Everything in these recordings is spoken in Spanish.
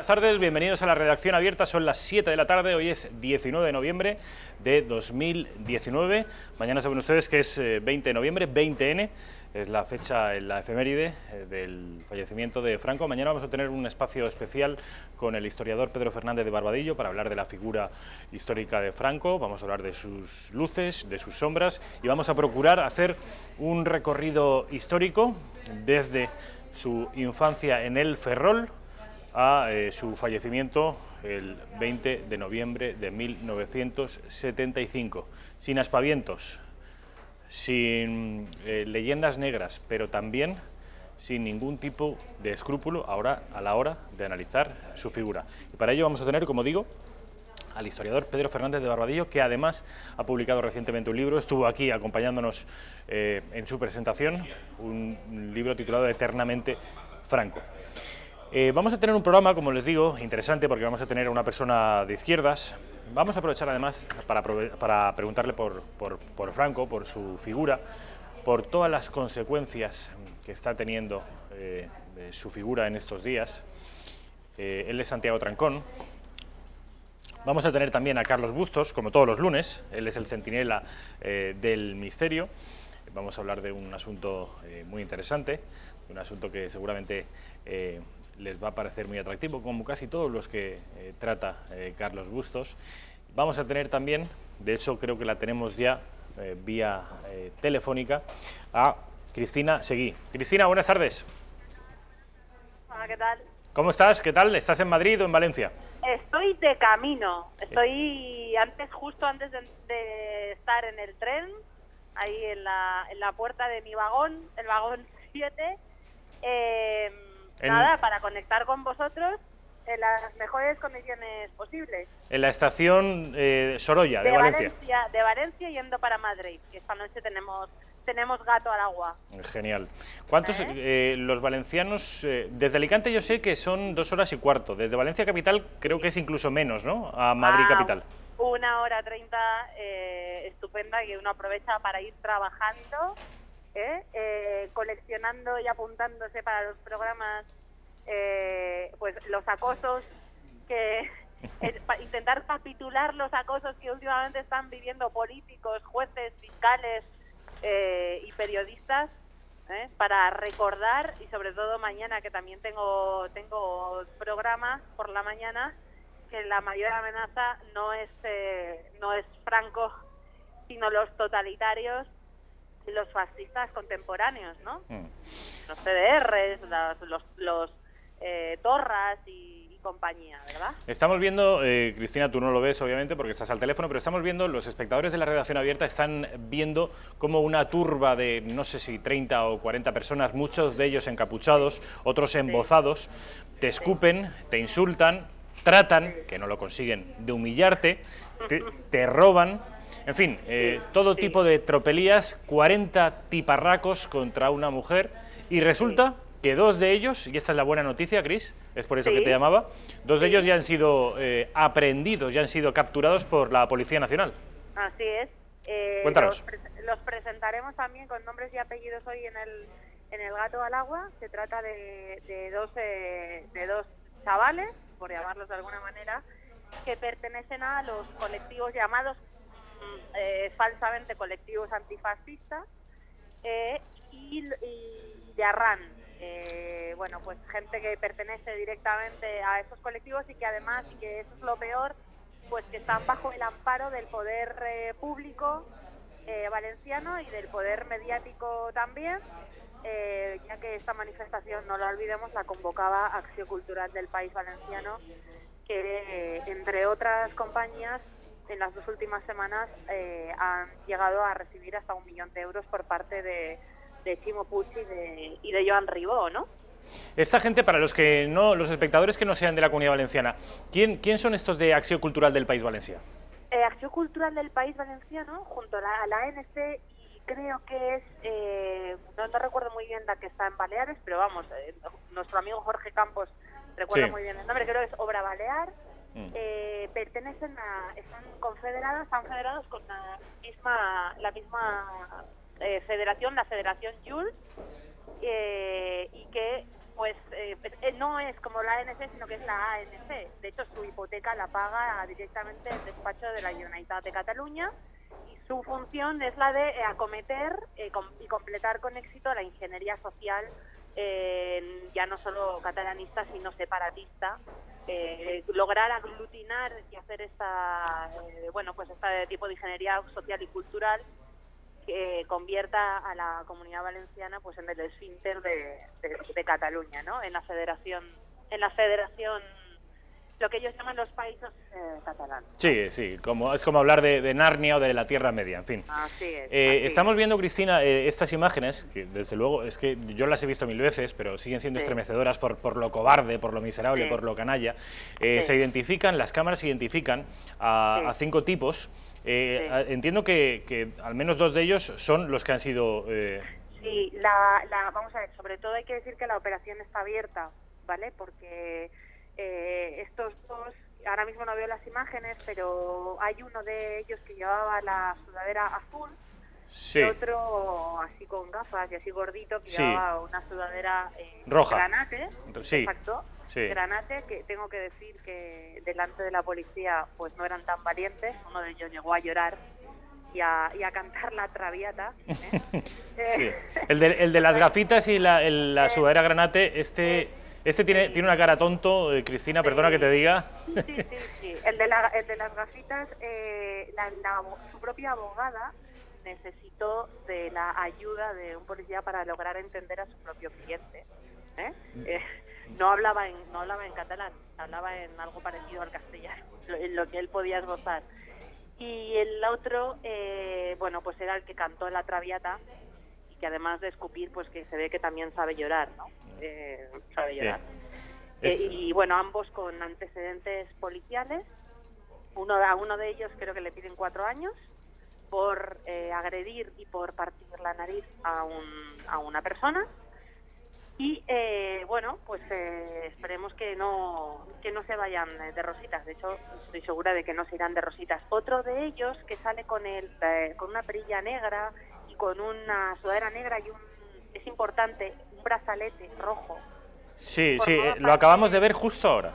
buenas tardes, bienvenidos a la redacción abierta, son las 7 de la tarde, hoy es 19 de noviembre de 2019, mañana saben ustedes que es 20 de noviembre, 20N, es la fecha, la efeméride del fallecimiento de Franco. Mañana vamos a tener un espacio especial con el historiador Pedro Fernández de Barbadillo para hablar de la figura histórica de Franco, vamos a hablar de sus luces, de sus sombras y vamos a procurar hacer un recorrido histórico desde su infancia en el Ferrol a su fallecimiento el 20 de noviembre de 1975, sin aspavientos, sin leyendas negras, pero también sin ningún tipo de escrúpulo ahora a la hora de analizar su figura. Y para ello vamos a tener, como digo, al historiador Pedro Fernández de Barbadillo, que además ha publicado recientemente un libro, estuvo aquí acompañándonos en su presentación, un libro titulado Eternamente Franco. Vamos a tener un programa, como les digo, interesante porque vamos a tener a una persona de izquierdas. Vamos a aprovechar además para preguntarle por Franco, por su figura, por todas las consecuencias que está teniendo su figura en estos días. Él es Santiago Trancón. Vamos a tener también a Carlos Bustos, como todos los lunes. Él es el centinela del misterio. Vamos a hablar de un asunto muy interesante, de un asunto que seguramente les va a parecer muy atractivo, como casi todos los que trata Carlos Bustos. Vamos a tener también, de hecho creo que la tenemos ya vía telefónica, a Cristina Seguí. Cristina, buenas tardes. Hola, ¿qué tal? ¿Cómo estás? ¿Qué tal? ¿Estás en Madrid o en Valencia? Estoy de camino. Estoy justo antes de estar en el tren, ahí en la puerta de mi vagón, el vagón 7. Nada, para conectar con vosotros en las mejores condiciones posibles. En la estación Sorolla, de Valencia. De Valencia yendo para Madrid, que esta noche tenemos gato al agua. Genial. ¿Cuántos los valencianos? Desde Alicante yo sé que son 2 horas y cuarto. Desde Valencia capital creo que es incluso menos, ¿no? A Madrid capital. 1 hora 30 estupenda, que uno aprovecha para ir trabajando, coleccionando y apuntándose para los programas, pues los acosos que intentar capitular los acosos que últimamente están viviendo políticos, jueces, fiscales y periodistas, para recordar, y sobre todo mañana que también tengo programa por la mañana, que la mayor amenaza no es Franco, sino los totalitarios y los fascistas contemporáneos, ¿no? Los CDRs, los Torras y compañía, ¿verdad? Estamos viendo, Cristina, tú no lo ves obviamente porque estás al teléfono, pero estamos viendo, los espectadores de la redacción abierta están viendo como una turba de, no sé si 30 o 40 personas, muchos de ellos encapuchados, otros embozados, te escupen, te insultan, tratan, que no lo consiguen, de humillarte, te roban, en fin, todo tipo de tropelías, 40 tiparracos contra una mujer, y resulta que 2 de ellos, y esta es la buena noticia, Cris, es por eso que te llamaba, 2 de ellos ya han sido aprehendidos, ya han sido capturados por la Policía Nacional. Así es. Cuéntanos. Los presentaremos también con nombres y apellidos hoy en el Gato al Agua. Se trata de dos chavales, por llamarlos de alguna manera, que pertenecen a los colectivos llamados falsamente colectivos antifascistas y de Arran. Bueno, pues gente que pertenece directamente a esos colectivos y que además, y que eso es lo peor, pues que están bajo el amparo del poder público valenciano y del poder mediático también, ya que esta manifestación, no la olvidemos, la convocaba Acció Cultural del País Valenciano, que entre otras compañías en las 2 últimas semanas han llegado a recibir hasta 1 millón de euros por parte de Ximo Puig y de Joan Ribó, ¿no? Esta gente, para los espectadores que no sean de la Comunidad Valenciana, ¿quién son estos de Acció Cultural del País Valenciano? Acció Cultural del País Valenciano, junto a la ANC, y creo que es, no recuerdo muy bien la que está en Baleares, pero vamos, nuestro amigo Jorge Campos recuerda muy bien el nombre, creo que es Obra Balear. Están federados con la misma federación, la Federación Jules, y que Pues no es como la ANC, sino que es la ANC. De hecho, su hipoteca la paga directamente el despacho de la Generalitat de Cataluña y su función es la de acometer y completar con éxito la ingeniería social, ya no solo catalanista, sino separatista, lograr aglutinar y hacer este tipo de ingeniería social y cultural que convierta a la Comunidad Valenciana pues en el esfínter de Cataluña, ¿no? En la federación, lo que ellos llaman los países catalanes. Sí, sí, es como hablar de Narnia o de la Tierra Media, en fin. Así es. Estamos viendo, Cristina, estas imágenes, que desde luego es que yo las he visto 1000 veces, pero siguen siendo estremecedoras por lo cobarde, por lo miserable, por lo canalla. Se identifican, las cámaras identifican a 5 tipos. Entiendo que al menos 2 de ellos son los que han sido... Sí, vamos a ver, sobre todo hay que decir que la operación está abierta, ¿vale? Porque estos dos, ahora mismo no veo las imágenes, pero hay uno de ellos que llevaba la sudadera azul, y otro así con gafas y así gordito que llevaba una sudadera roja, granate, exacto. Sí. Granate, que tengo que decir que delante de la policía pues no eran tan valientes. Uno de ellos llegó a llorar y a cantar la Traviata. Sí. El de las gafitas y la sudadera granate, este tiene una cara tonto, Cristina, perdona que te diga. Sí. El de las gafitas, su propia abogada necesitó de la ayuda de un policía para lograr entender a su propio cliente. No hablaba en catalán, hablaba en algo parecido al castellano, en lo que él podía esbozar. Y el otro, pues era el que cantó la Traviata y que además de escupir, pues que se ve que también sabe llorar, ¿no? Sabe llorar. Y bueno, ambos con antecedentes policiales. A uno de ellos creo que le piden 4 años por agredir y por partir la nariz a una persona. Y esperemos que no se vayan de rositas. De hecho, estoy segura de que no se irán de rositas. Otro de ellos que sale con una perilla negra y con una sudadera negra y es importante, un brazalete rojo. Sí, lo acabamos de ver justo ahora.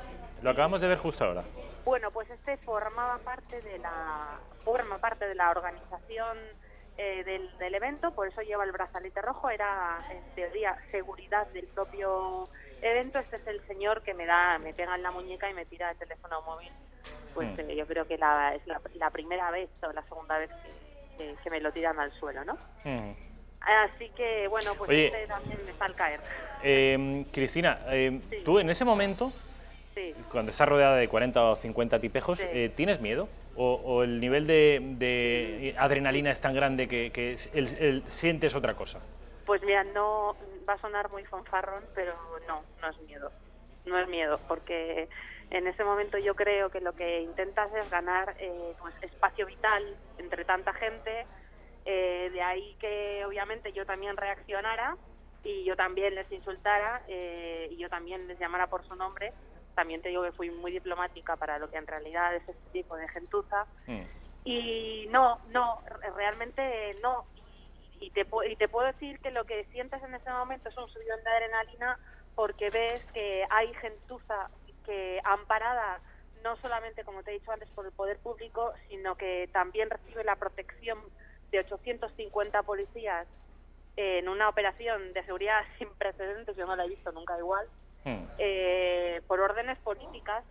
Bueno, pues este forma parte de la organización del evento, por eso lleva el brazalete rojo. Era en teoría seguridad del propio evento. Este es el señor que me pega en la muñeca y me tira el teléfono móvil. Pues yo creo que es la primera vez o la segunda vez que me lo tiran al suelo, ¿no? Así que bueno, pues Oye, también me está al caer. Cristina, tú en ese momento, cuando estás rodeada de 40 o 50 tipejos, ¿tienes miedo? ¿O el nivel de adrenalina es tan grande que sientes otra cosa? Pues mira, no va a sonar muy fanfarrón, pero no es miedo. No es miedo, porque en ese momento yo creo que lo que intentas es ganar pues espacio vital entre tanta gente. De ahí que obviamente yo también reaccionara y yo también les insultara y yo también les llamara por su nombre. También te digo que fui muy diplomática para lo que en realidad es este tipo de gentuza. Y realmente no. Y te puedo decir que lo que sientes en ese momento es un subidón de adrenalina, porque ves que hay gentuza que amparada no solamente, como te he dicho antes, por el poder público, sino que también recibe la protección de 850 policías en una operación de seguridad sin precedentes. Yo no la he visto nunca igual. Por órdenes políticas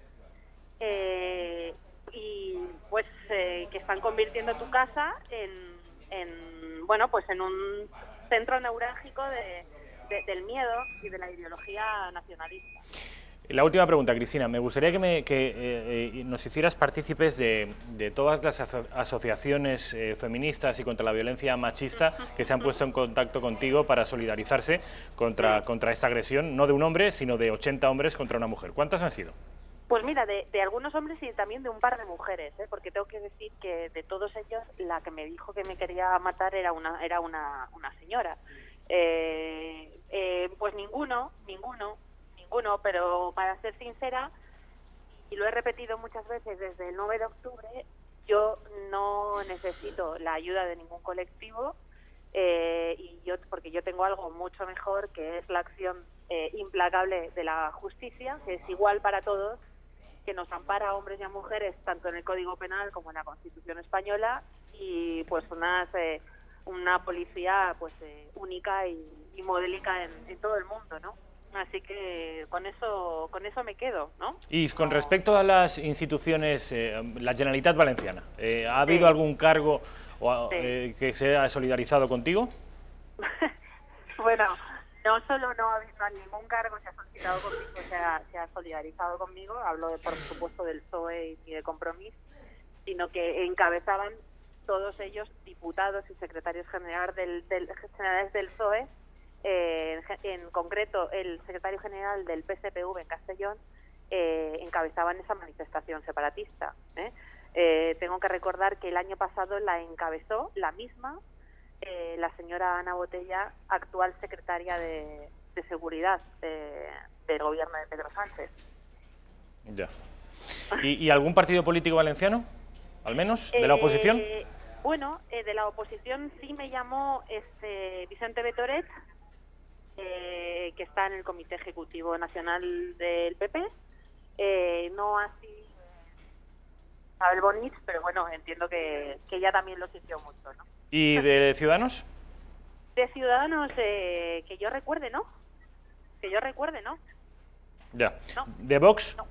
y pues que están convirtiendo tu casa en un centro neurálgico del miedo y de la ideología nacionalista. La última pregunta, Cristina. Me gustaría que nos hicieras partícipes de todas las asociaciones feministas y contra la violencia machista que se han puesto en contacto contigo para solidarizarse contra esta agresión, no de un hombre, sino de 80 hombres contra una mujer. ¿Cuántas han sido? Pues mira, de algunos hombres y también de un par de mujeres, porque tengo que decir que de todos ellos la que me dijo que me quería matar era una señora. Pues ninguno, pero para ser sincera, y lo he repetido muchas veces desde el 9 de octubre, yo no necesito la ayuda de ningún colectivo, porque yo tengo algo mucho mejor, que es la acción implacable de la justicia, que es igual para todos, que nos ampara a hombres y a mujeres tanto en el Código Penal como en la Constitución española, y pues una policía pues única y modélica en todo el mundo, ¿no? Así que con eso me quedo, ¿no? Y con respecto a las instituciones, la Generalitat Valenciana, ¿ha habido algún cargo que se ha solidarizado contigo? Bueno, no solo no ha habido ningún cargo, se ha solicitado conmigo, se ha solidarizado conmigo, hablo por supuesto del PSOE y de Compromís, sino que encabezaban todos ellos diputados y secretarios generales del PSOE, en concreto el secretario general del PSPV en Castellón, encabezaban esa manifestación separatista. Tengo que recordar que el año pasado la encabezó la misma la señora Ana Botella, actual secretaria de Seguridad del gobierno de Pedro Sánchez. Ya. ¿Y algún partido político valenciano, al menos, de la oposición? Bueno, de la oposición sí me llamó Vicente Betoret, que está en el Comité Ejecutivo Nacional del PP, no así Abel Bonich, pero bueno, entiendo que ella también lo sintió mucho, ¿no? ¿Y de Ciudadanos? De Ciudadanos, que yo recuerde, ¿no? Que yo recuerde, ¿no? Ya. No. ¿De Vox? No.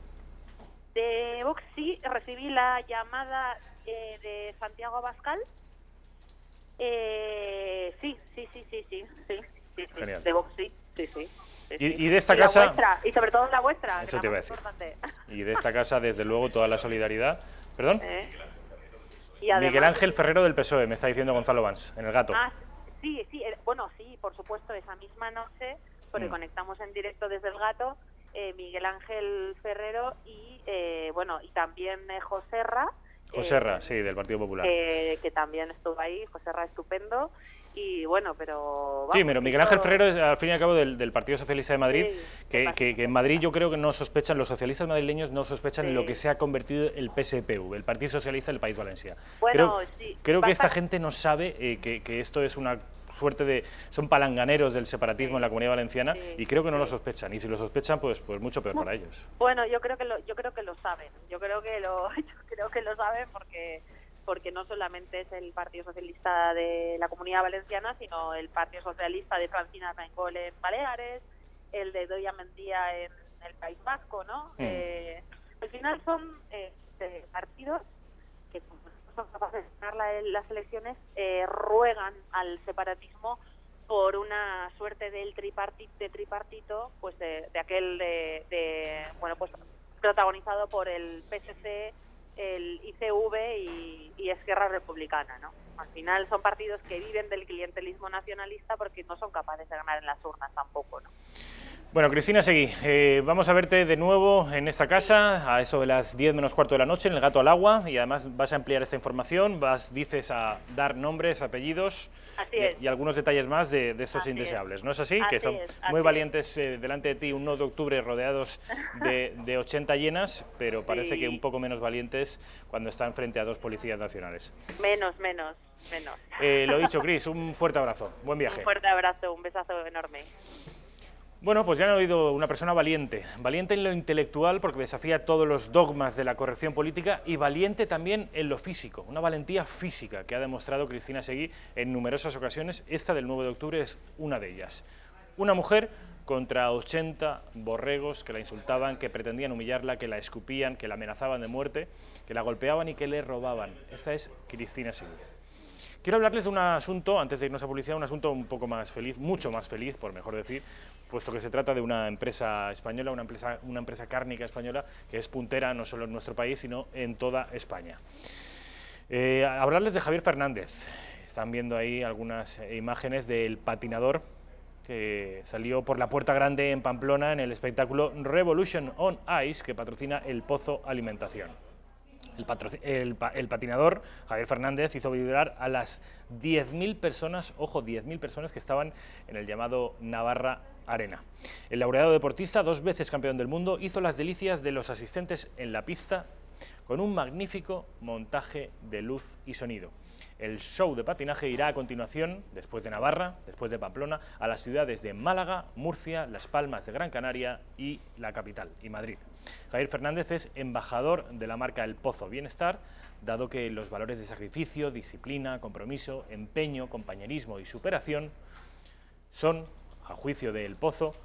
De Vox sí, recibí la llamada de Santiago Abascal. Sí. Genial. De Vox sí. ¿Y de esta casa? Vuestra, y sobre todo la vuestra. Eso te iba a decir. Importante. Y de esta casa, desde luego, toda la solidaridad. ¿Perdón? Y además, Miguel Ángel Ferrero del PSOE, me está diciendo Gonzalo Vans, en El Gato. Sí, bueno, sí, por supuesto, esa misma noche, porque conectamos en directo desde El Gato, Miguel Ángel Ferrero y también Joserra. Joserra, sí, del Partido Popular. Que también estuvo ahí, Joserra estupendo. Y bueno, pero... Vamos, sí, pero Miguel Ángel Ferrero es al fin y al cabo del Partido Socialista de Madrid, que en Madrid yo creo que no sospechan, los socialistas madrileños no sospechan en lo que se ha convertido el PSPV, el Partido Socialista del País Valencià. Bueno, creo que esta gente no sabe que esto es una suerte de... son palanganeros del separatismo en la Comunidad Valenciana, y creo que no lo sospechan, y si lo sospechan, pues mucho peor para ellos. Bueno, yo creo que lo saben, yo creo que lo saben porque no solamente es el Partido Socialista de la Comunidad Valenciana, sino el Partido Socialista de Francina Armengol en Baleares, el de Doia Mendía en el País Vasco, ¿no? Al final son partidos que, como no son capaces de ganar las elecciones, ruegan al separatismo por una suerte del tripartito, pues de aquel pues protagonizado por el PSC, el ICV y Esquerra Republicana, ¿no? Al final son partidos que viven del clientelismo nacionalista porque no son capaces de ganar en las urnas tampoco, ¿no? Bueno, Cristina Seguí, vamos a verte de nuevo en esta casa a eso de las 10 menos cuarto de la noche en El Gato al Agua, y además vas a ampliar esta información, dices a dar nombres, apellidos y algunos detalles más de estos indeseables, ¿no es así? Que son muy valientes delante de ti un 9 de octubre rodeados de 80 llenas, pero parece que un poco menos valientes cuando están frente a dos policías nacionales. Menos. Lo dicho, Cris, un fuerte abrazo, buen viaje. Un fuerte abrazo, un besazo enorme. Bueno, pues ya han oído una persona valiente en lo intelectual porque desafía todos los dogmas de la corrección política, y valiente también en lo físico, una valentía física que ha demostrado Cristina Seguí en numerosas ocasiones. Esta del 9 de octubre es una de ellas. Una mujer contra 80 borregos que la insultaban, que pretendían humillarla, que la escupían, que la amenazaban de muerte, que la golpeaban y que le robaban. Esa es Cristina Seguí. Quiero hablarles de un asunto, antes de irnos a publicidad, un asunto un poco más feliz, mucho más feliz, por mejor decir, puesto que se trata de una empresa española, una empresa cárnica española, que es puntera no solo en nuestro país, sino en toda España. Hablarles de Javier Fernández. Están viendo ahí algunas imágenes del patinador que salió por la Puerta Grande en Pamplona en el espectáculo Revolution on Ice, que patrocina el Pozo Alimentación. El patinador Javier Fernández hizo vibrar a las 10.000 personas, ojo, 10.000 personas que estaban en el llamado Navarra Arena. El laureado deportista, 2 veces campeón del mundo, hizo las delicias de los asistentes en la pista con un magnífico montaje de luz y sonido. El show de patinaje irá a continuación, después de Navarra, después de Pamplona, a las ciudades de Málaga, Murcia, Las Palmas de Gran Canaria y la capital, y Madrid. Javier Fernández es embajador de la marca El Pozo Bienestar, dado que los valores de sacrificio, disciplina, compromiso, empeño, compañerismo y superación son, a juicio de El Pozo,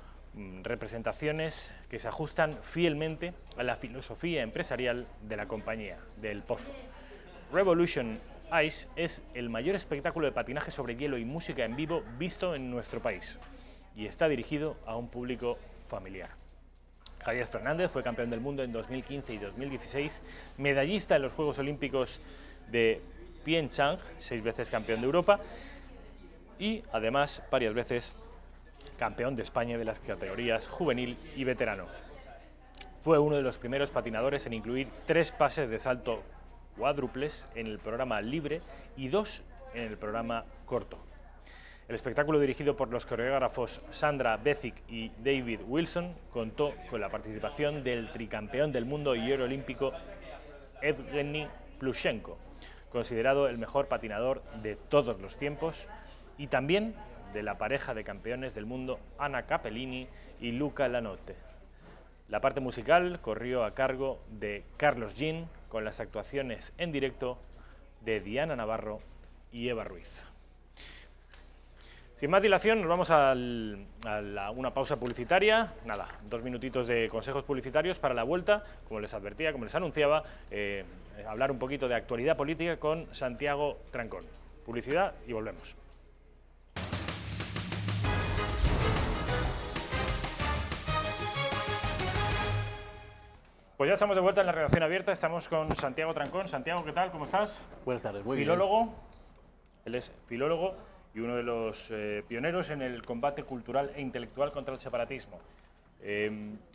representaciones que se ajustan fielmente a la filosofía empresarial de la compañía, de El Pozo. Revolution Ice es el mayor espectáculo de patinaje sobre hielo y música en vivo visto en nuestro país y está dirigido a un público familiar. Javier Fernández fue campeón del mundo en 2015 y 2016, medallista en los Juegos Olímpicos de Pyeongchang, 6 veces campeón de Europa y además varias veces campeón de España de las categorías juvenil y veterano. Fue uno de los primeros patinadores en incluir 3 pases de salto cuádruples en el programa libre y 2 en el programa corto. El espectáculo, dirigido por los coreógrafos Sandra Bezic y David Wilson, contó con la participación del tricampeón del mundo y oro olímpico Evgeny Plushenko, considerado el mejor patinador de todos los tiempos, y también de la pareja de campeones del mundo Anna Capellini y Luca Lanotte. La parte musical corrió a cargo de Carlos Jean, con las actuaciones en directo de Diana Navarro y Eva Ruiz. Sin más dilación, nos vamos a una pausa publicitaria. Nada, 2 minutitos de consejos publicitarios para la vuelta, como les advertía, como les anunciaba, hablar un poquito de actualidad política con Santiago Trancón. Publicidad y volvemos. Pues ya estamos de vuelta en la redacción abierta, estamos con Santiago Trancón. Santiago, ¿qué tal? ¿Cómo estás? Buenas tardes, muy filólogo, bien. Él es filólogo y uno de los pioneros en el combate cultural e intelectual contra el separatismo.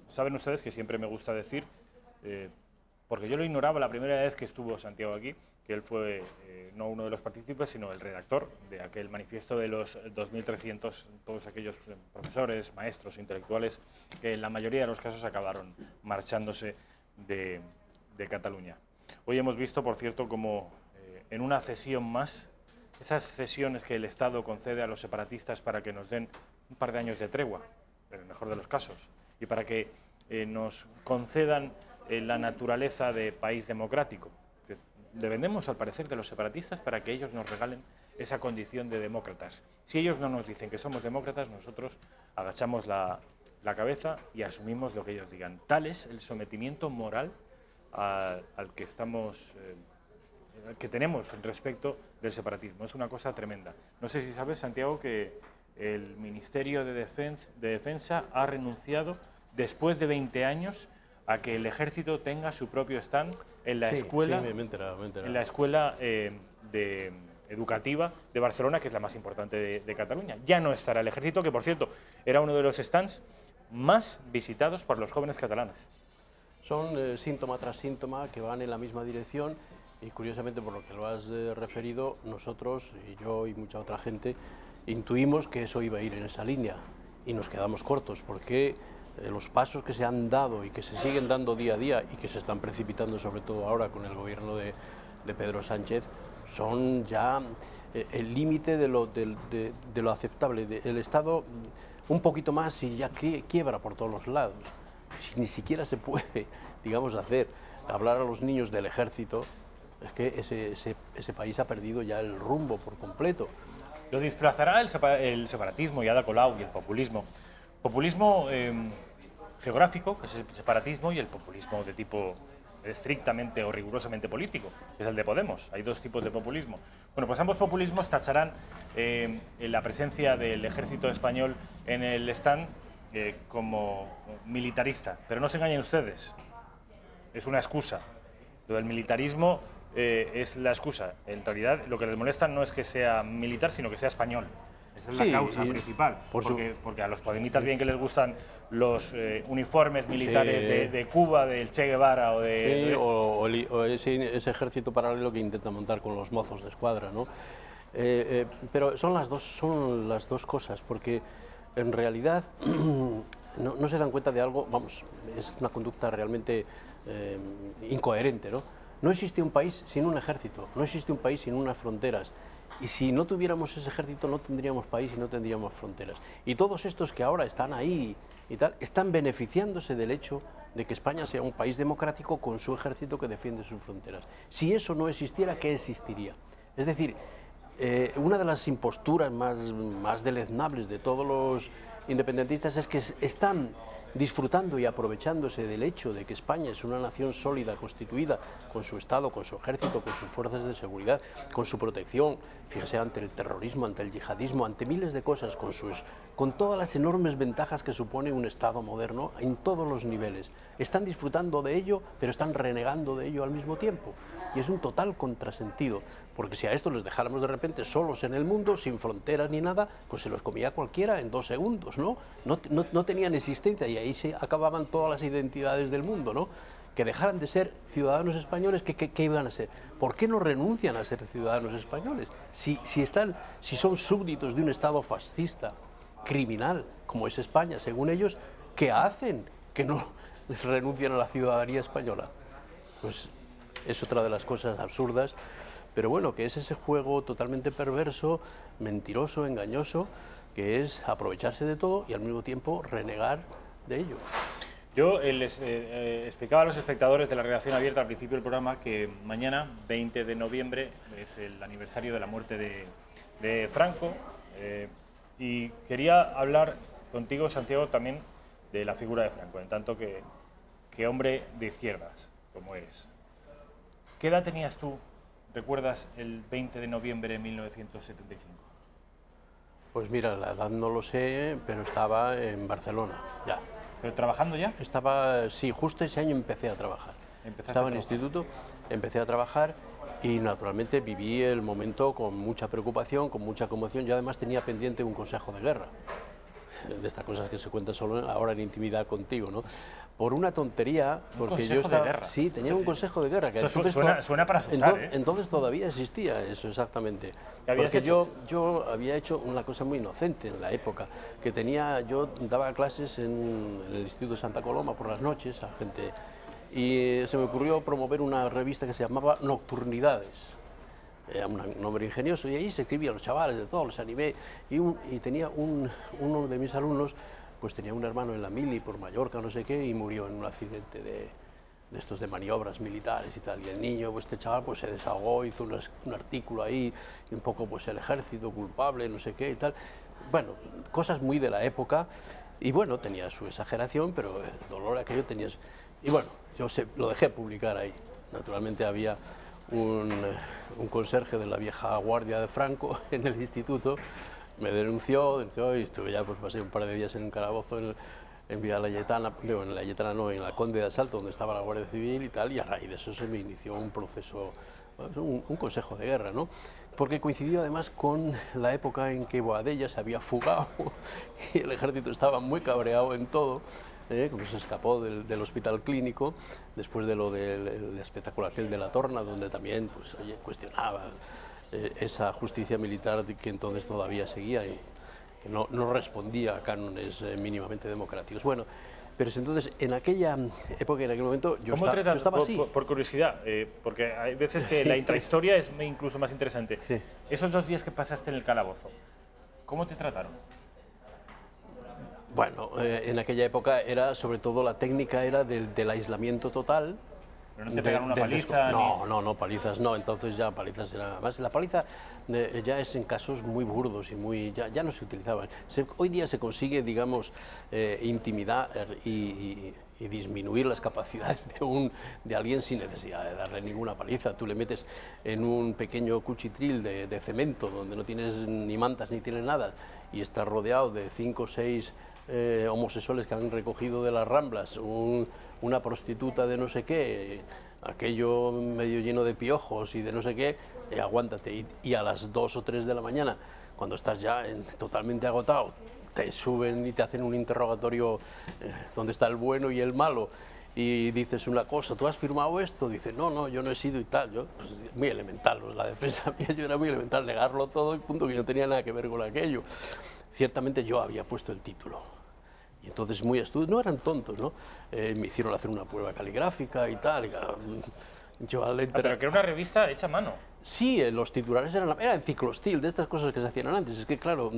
Saben ustedes que siempre me gusta decir, porque yo lo ignoraba la primera vez que estuvo Santiago aquí, que él fue no uno de los partícipes, sino el redactor de aquel manifiesto de los 2.300, todos aquellos profesores, maestros, intelectuales, que en la mayoría de los casos acabaron marchándose de Cataluña. Hoy hemos visto, por cierto, como en una cesión más, esas cesiones que el Estado concede a los separatistas para que nos den un par de años de tregua, en el mejor de los casos, y para que nos concedan la naturaleza de país democrático. Dependemos, al parecer, de los separatistas para que ellos nos regalen esa condición de demócratas. Si ellos no nos dicen que somos demócratas, nosotros agachamos la cabeza y asumimos lo que ellos digan. Tal es el sometimiento moral al que estamos, que tenemos respecto del separatismo. Es una cosa tremenda. No sé si sabes, Santiago, que el Ministerio de Defensa ha renunciado, después de 20 años, a que el Ejército tenga su propio stand en la escuela, me he enterado. En la escuela educativa de Barcelona, que es la más importante de Cataluña. Ya no estará el Ejército, que por cierto era uno de los stands más visitados por los jóvenes catalanes. Son síntoma tras síntoma que van en la misma dirección y, curiosamente, por lo que lo has referido, nosotros, y yo y mucha otra gente, intuimos que eso iba a ir en esa línea y nos quedamos cortos, porque los pasos que se han dado y que se siguen dando día a día y que se están precipitando, sobre todo ahora con el gobierno de Pedro Sánchez, son ya el límite de lo aceptable. El Estado un poquito más y ya quiebra por todos los lados. Si ni siquiera se puede, digamos, hablar a los niños del Ejército, es que ese país ha perdido ya el rumbo por completo. Lo disfrazará el separatismo y Ada Colau y el populismo. Populismo geográfico, que es el separatismo, y el populismo de tipo estrictamente o rigurosamente político, que es el de Podemos. Hay 2 tipos de populismo. Bueno, pues ambos populismos tacharán la presencia del ejército español en el stand como militarista. Pero no se engañen ustedes, es una excusa. Lo del militarismo es la excusa. En realidad, lo que les molesta no es que sea militar, sino que sea español. Esa es la causa principal, porque a los podemitas bien que les gustan los uniformes militares de Cuba, del Che Guevara o de... Sí, o ese ejército paralelo que intenta montar con los mozos de escuadra, ¿no? Pero son las dos cosas, porque en realidad no se dan cuenta de algo, vamos, es una conducta realmente incoherente, ¿no? No existe un país sin un ejército, no existe un país sin unas fronteras. Y si no tuviéramos ese ejército no tendríamos país y no tendríamos fronteras. Y todos estos que ahora están ahí y tal, están beneficiándose del hecho de que España sea un país democrático con su ejército que defiende sus fronteras. Si eso no existiera, ¿qué existiría? Es decir, una de las imposturas más deleznables de todos los independentistas es que están disfrutando y aprovechándose del hecho de que España es una nación sólida, constituida, con su Estado, con su ejército, con sus fuerzas de seguridad, con su protección, fíjese, ante el terrorismo, ante el yihadismo, ante miles de cosas, con todas las enormes ventajas que supone un Estado moderno en todos los niveles. Están disfrutando de ello, pero están renegando de ello al mismo tiempo. Y es un total contrasentido, porque si a esto les dejáramos de repente solos en el mundo, sin fronteras ni nada, pues se los comía cualquiera en 2 segundos, ¿no? No tenían existencia y ahí se acababan todas las identidades del mundo, ¿no? Que dejaran de ser ciudadanos españoles, ¿qué iban a ser? ¿Por qué no renuncian a ser ciudadanos españoles? Si son súbditos de un Estado fascista, criminal, como es España, según ellos, ¿qué hacen que no renuncian a la ciudadanía española? Pues es otra de las cosas absurdas, pero bueno, que es ese juego totalmente perverso, mentiroso, engañoso, que es aprovecharse de todo y al mismo tiempo renegar de ello. Yo les explicaba a los espectadores de la redacción abierta al principio del programa que mañana, 20 de noviembre, es el aniversario de la muerte de Franco, y quería hablar contigo, Santiago, también de la figura de Franco, en tanto que hombre de izquierdas, como eres. ¿Qué edad tenías tú, recuerdas, el 20 de noviembre de 1975? Pues mira, la edad no lo sé, pero estaba en Barcelona, ya. ¿Pero trabajando ya? Sí, justo ese año empecé a trabajar. Estaba en el instituto, empecé a trabajar y naturalmente viví el momento con mucha preocupación, con mucha conmoción. Yo además tenía pendiente un consejo de guerra, de estas cosas que se cuentan solo ahora en intimidad contigo, ¿no? Por una tontería, porque yo estaba... de guerra. Sí, tenía un consejo de guerra. Que esto suena para asustar, ¿eh? Entonces todavía existía eso, exactamente. ¿Qué habías Porque hecho? yo había hecho una cosa muy inocente en la época, que yo daba clases en el Instituto de Santa Coloma por las noches a gente, y se me ocurrió promover una revista que se llamaba Nocturnidades. Era un nombre ingenioso, y ahí se escribían los chavales de todos, los animé, y tenía uno de mis alumnos, pues tenía un hermano en la mili por Mallorca, no sé qué, y murió en un accidente de estos de maniobras militares y tal, y el niño, pues este chaval, pues se desahogó, hizo un artículo ahí, y un poco pues el ejército culpable, no sé qué y tal, bueno, cosas muy de la época, y bueno, tenía su exageración, pero el dolor aquello tenía, y bueno, lo dejé publicar ahí. Naturalmente había un conserje de la vieja guardia de Franco en el instituto, me denunció y estuve ya, pues pasé un par de días en un calabozo en Villa Layetana, en Layetana no, en la Conde de Asalto, donde estaba la Guardia Civil y tal, y a raíz de eso se me inició un proceso, un consejo de guerra, ¿no? Porque coincidió además con la época en que Boadella se había fugado y el ejército estaba muy cabreado en todo, como se escapó del hospital clínico, después de lo del espectáculo aquel de La Torna, donde también pues, cuestionaba esa justicia militar que entonces todavía seguía y que no respondía a cánones mínimamente democráticos. Bueno, pero entonces en aquella época, en aquel momento, yo estaba así. Por curiosidad, porque hay veces que la intrahistoria es incluso más interesante. Sí. Esos 2 días que pasaste en el calabozo, ¿cómo te trataron? Bueno, en aquella época era sobre todo la técnica era del aislamiento total. ¿Pero no te pegaron una paliza? No, palizas no, entonces ya palizas era más. La paliza ya es en casos muy burdos y ya no se utilizaban. Hoy día se consigue, digamos, intimidar y disminuir las capacidades de alguien sin necesidad de darle ninguna paliza. Tú le metes en un pequeño cuchitril de cemento donde no tienes ni mantas ni tienes nada y estás rodeado de 5 o 6 homosexuales que han recogido de las Ramblas, una prostituta de no sé qué, aquello medio lleno de piojos y de no sé qué, aguántate. Y a las 2 o 3 de la mañana, cuando estás ya totalmente agotado, te suben y te hacen un interrogatorio donde está el bueno y el malo, y dices una cosa, ¿tú has firmado esto? Dice, no, yo no he sido y tal. Yo, pues, muy elemental, la defensa mía, yo era muy elemental, negarlo todo y punto, que yo no tenía nada que ver con aquello. Ciertamente yo había puesto el título. Y entonces muy no eran tontos, ¿no? Me hicieron hacer una prueba caligráfica y tal, Yo al entrar... Pero que era una revista hecha a mano. Sí, los titulares eran enciclostil, de estas cosas que se hacían antes. Es que, claro,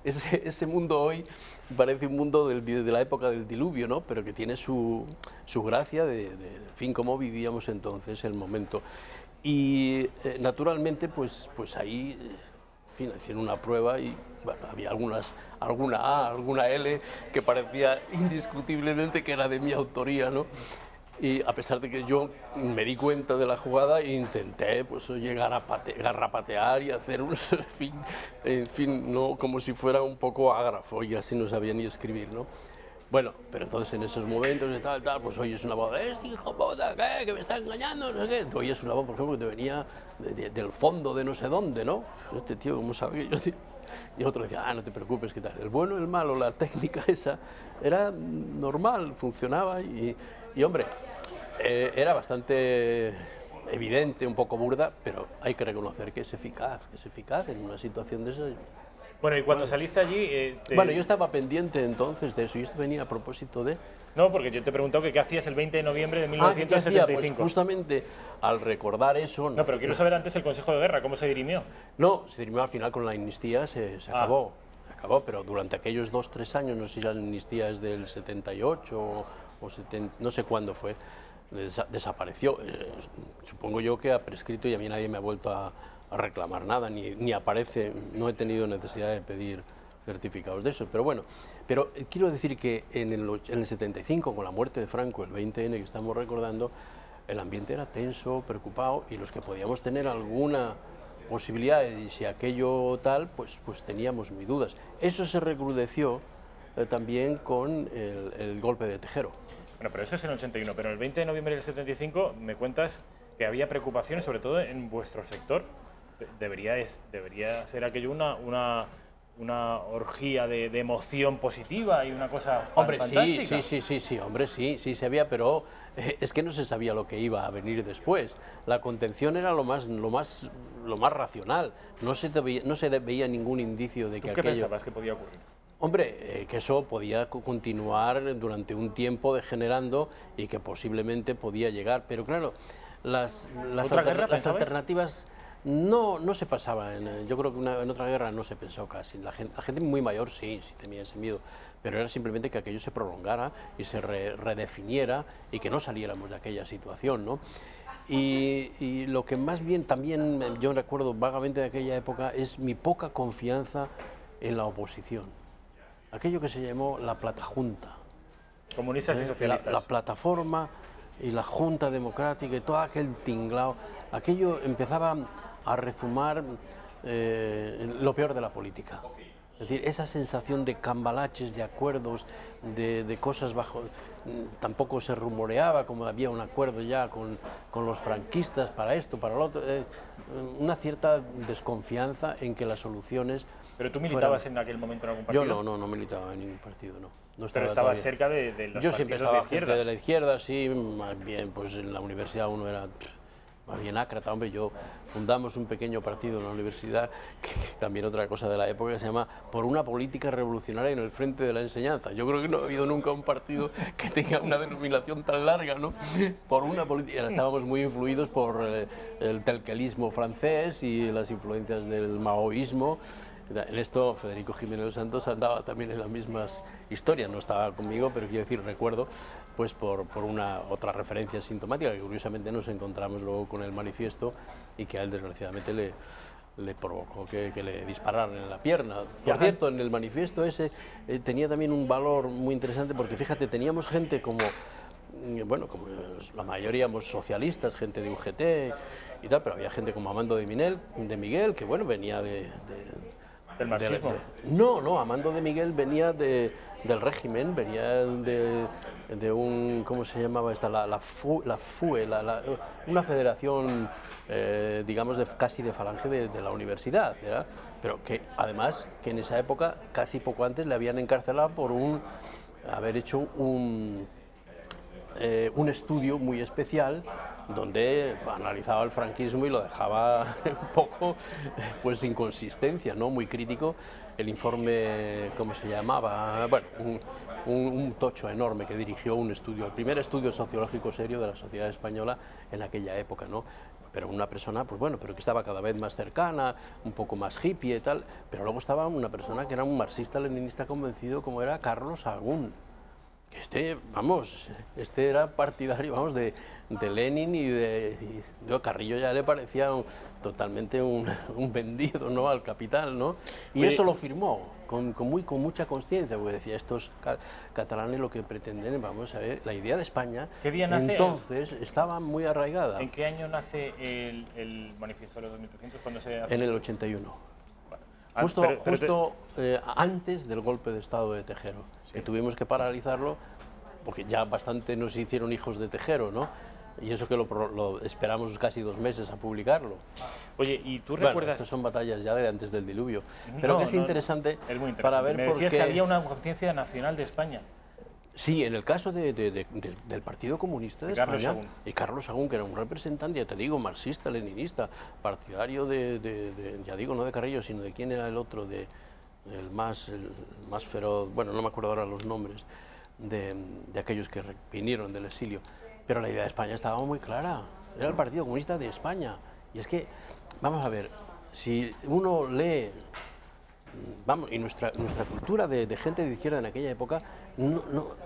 ese mundo hoy parece un mundo de la época del diluvio, ¿no? Pero que tiene su gracia en fin, cómo vivíamos entonces el momento. Y, naturalmente, pues ahí, en fin, hicieron una prueba y, bueno, había alguna A, alguna L, que parecía indiscutiblemente que era de mi autoría, ¿no? Y a pesar de que yo me di cuenta de la jugada e intenté pues llegar a garrapatear y hacer un en fin, no, como si fuera un poco ágrafo y así no sabía ni escribir, ¿no? Bueno, pero entonces en esos momentos y tal, pues oyes una voz, hijo puta, ¿qué? Que me está engañando, no sé qué. Tú oyes una voz, por ejemplo, que te venía del fondo de no sé dónde, ¿no? Este tío, ¿cómo sabe que yo? Y otro decía, no te preocupes, ¿qué tal? El bueno, el malo, la técnica esa era normal, funcionaba y hombre, era bastante evidente, un poco burda, pero hay que reconocer que es eficaz en una situación de esa. Bueno, y cuando saliste allí... Bueno, yo estaba pendiente entonces de eso, y esto venía a propósito de... No, porque yo te he preguntado que qué hacías el 20 de noviembre de ¿qué 1975. hacía? Pues justamente al recordar eso... No, pero quiero saber antes el Consejo de Guerra, ¿cómo se dirimió? No, se dirimió al final con la amnistía, se acabó. Se acabó, pero durante aquellos 2-3 años, no sé si la amnistía es del 78 o 70, no sé cuándo fue, desapareció. Supongo yo que ha prescrito y a mí nadie me ha vuelto a reclamar nada, ni aparece, no he tenido necesidad de pedir certificados de eso, pero bueno, quiero decir que en el 75, con la muerte de Franco, el 20N que estamos recordando, el ambiente era tenso, preocupado, y los que podíamos tener alguna posibilidad de si aquello tal, pues teníamos mis dudas. Eso se recrudeció también con el golpe de Tejero. Bueno, pero eso es en el 81, pero el 20 de noviembre del 75 me cuentas que había preocupaciones, sobre todo en vuestro sector. Debería ser aquello una orgía de emoción positiva y una cosa fantástica. Hombre, sí, se había, pero es que no se sabía lo que iba a venir después. La contención era lo más racional. No se veía ningún indicio de que ¿Tú qué aquello... pensabas que podía ocurrir? Hombre, que eso podía continuar durante un tiempo degenerando y que posiblemente podía llegar, pero claro, las alternativas no se pasaban. Yo creo que en otra guerra no se pensó casi. La gente muy mayor sí tenía ese miedo, pero era simplemente que aquello se prolongara y se redefiniera y que no saliéramos de aquella situación, ¿no? Y lo que más bien también yo recuerdo vagamente de aquella época es mi poca confianza en la oposición. Aquello que se llamó la Platajunta. Comunistas y socialistas. La plataforma y la Junta Democrática y todo aquel tinglao, aquello empezaba a rezumar lo peor de la política. Es decir, esa sensación de cambalaches, de acuerdos, de cosas bajo... Tampoco se rumoreaba como había un acuerdo ya con los franquistas para esto, para lo otro. Una cierta desconfianza en que las soluciones... ¿Pero tú militabas en aquel momento en algún partido? Yo no militaba en ningún partido, no. Pero estabas cerca de los partidos de izquierdas. Yo siempre estaba cerca de la izquierda, sí, más bien, pues en la universidad uno era... Más bien ácrata, hombre, fundamos un pequeño partido en la universidad, que también otra cosa de la época, que se llama Por una política revolucionaria en el frente de la enseñanza. Yo creo que no ha habido nunca un partido que tenga una denominación tan larga, ¿no? Por una política. Estábamos muy influidos por el telquelismo francés y las influencias del maoísmo. En esto Federico Jiménez dos Santos andaba también en las mismas historias, no estaba conmigo, pero quiero decir, recuerdo, pues por una otra referencia sintomática que curiosamente nos encontramos luego con el manifiesto y que a él desgraciadamente le provocó que le dispararan en la pierna. Por cierto, en el manifiesto ese tenía también un valor muy interesante porque fíjate, teníamos gente como la mayoría éramos socialistas, gente de UGT y tal, pero había gente como Amando de Miguel, que bueno, venía del marxismo. No, Amando de Miguel venía del régimen, venía de un, ¿cómo se llamaba esta? La FUE, una federación, digamos, casi de falange de la universidad, ¿verdad? Pero que además, que en esa época, casi poco antes, le habían encarcelado por haber hecho un estudio muy especial donde analizaba el franquismo y lo dejaba un poco pues sin consistencia, ¿no? Muy crítico. El informe, ¿cómo se llamaba? Bueno, un tocho enorme que dirigió un estudio, el primer estudio sociológico serio de la sociedad española en aquella época, ¿no? Pero una persona, pues bueno, pero que estaba cada vez más cercana, un poco más hippie y tal, pero luego estaba una persona que era un marxista-leninista convencido, como era Carlos Sagún. Que vamos, era partidario, vamos, de Lenin y Carrillo ya le parecía totalmente un vendido, ¿no?, al capital, ¿no? Y eso lo firmó con mucha consciencia, porque decía, estos catalanes lo que pretenden, vamos a ver, la idea de España, ¿qué día nace? Entonces estaba muy arraigada. ¿En qué año nace el Manifiesto de los 2300? ¿Cuándo se hace? En el 81. Justo Antes del golpe de Estado de Tejero, sí, que tuvimos que paralizarlo porque ya bastante nos hicieron hijos de Tejero, ¿no? Y eso que lo esperamos casi 2 meses a publicarlo. Oye, ¿y tú bueno, recuerdas...? Estas son batallas ya de antes del diluvio, pero que es interesante, es muy interesante para ver Me por decías qué... que había una conciencia nacional de España. Sí, en el caso del Partido Comunista de España, Sagún. y Carlos Sagún, que era un representante, ya te digo, marxista, leninista, partidario ya digo, no de Carrillo, sino de quién era el otro, el más feroz, bueno, no me acuerdo ahora los nombres, de aquellos que vinieron del exilio, pero la idea de España estaba muy clara, era el Partido Comunista de España, y es que, vamos a ver, si uno lee... Vamos, y nuestra cultura de gente de izquierda en aquella época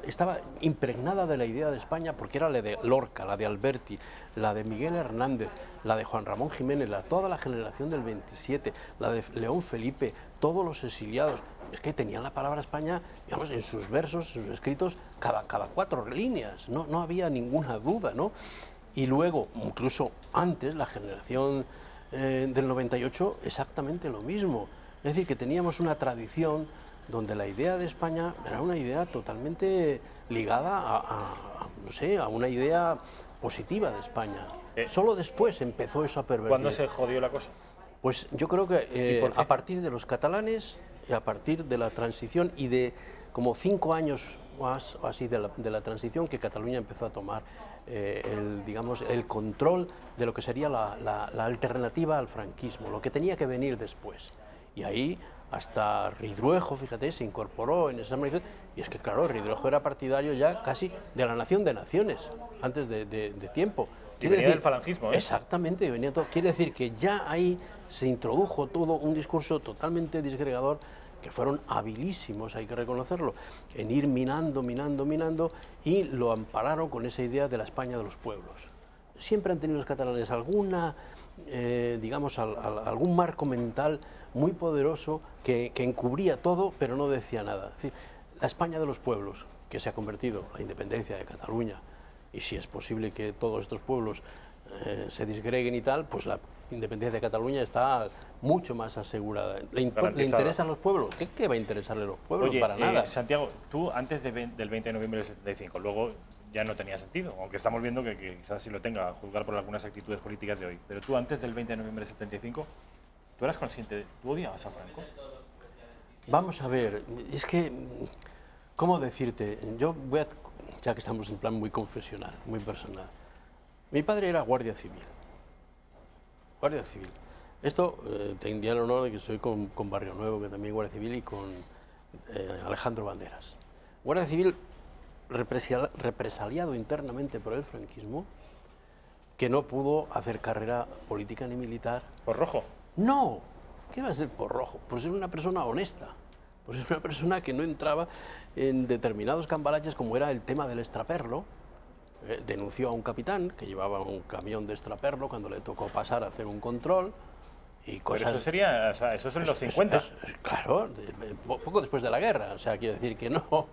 estaba impregnada de la idea de España, porque era la de Lorca, la de Alberti, la de Miguel Hernández, la de Juan Ramón Jiménez, toda la generación del 27, la de León Felipe, todos los exiliados. Es que tenían la palabra España, digamos, en sus versos, en sus escritos, cada 4 líneas, no había ninguna duda, ¿no? Y luego, incluso antes, la generación del 98, exactamente lo mismo. Es decir, que teníamos una tradición donde la idea de España era una idea totalmente ligada no sé, a una idea positiva de España. Solo después empezó eso a pervertir. ¿Cuándo se jodió la cosa? Pues yo creo que a partir de los catalanes y a partir de la transición y de como 5 años más o así de la transición, que Cataluña empezó a tomar el control de lo que sería la alternativa al franquismo, lo que tenía que venir después. Y ahí hasta Ridruejo, fíjate, se incorporó en esa manifestación. Y es que, claro, Ridruejo era partidario ya casi de la nación de naciones, antes de tiempo. Y venía del falangismo, ¿eh? Exactamente, venía todo. Quiere decir que ya ahí se introdujo todo un discurso totalmente disgregador, que fueron habilísimos, hay que reconocerlo, en ir minando, y lo ampararon con esa idea de la España de los pueblos. Siempre han tenido los catalanes digamos, algún marco mental muy poderoso que encubría todo, pero no decía nada. Es decir, la España de los pueblos, que se ha convertido en la independencia de Cataluña, y si es posible que todos estos pueblos se disgreguen y tal, pues la independencia de Cataluña está mucho más asegurada. ¿Le interesan los pueblos? ¿Qué va a interesarle a los pueblos? Oye, para nada. Santiago, tú antes del 20 de noviembre del 75, luego ya no tenía sentido, aunque estamos viendo que quizás sí lo tenga, a juzgar por algunas actitudes políticas de hoy. Pero tú antes del 20 de noviembre del 75, ¿tú eras consciente? ¿Tú odiabas a Franco? Vamos a ver, es que, ¿cómo decirte? Yo voy a, ya que estamos en plan muy confesional, muy personal. Mi padre era guardia civil. Guardia civil. Esto tendría el honor de que estoy con Barrio Nuevo, que también es guardia civil, y con Alejandro Banderas. Guardia civil represaliado internamente por el franquismo, que no pudo hacer carrera política ni militar. ¿Por rojo? No, ¿qué va a ser por rojo? Por ser una persona honesta, por ser una persona que no entraba en determinados cambalaches, como era el tema del extraperlo. Denunció a un capitán que llevaba un camión de extraperlo cuando le tocó pasar a hacer un control y cosas... Pero eso sería, o sea, eso es en los 50. Claro, poco después de la guerra, o sea, quiere decir que no...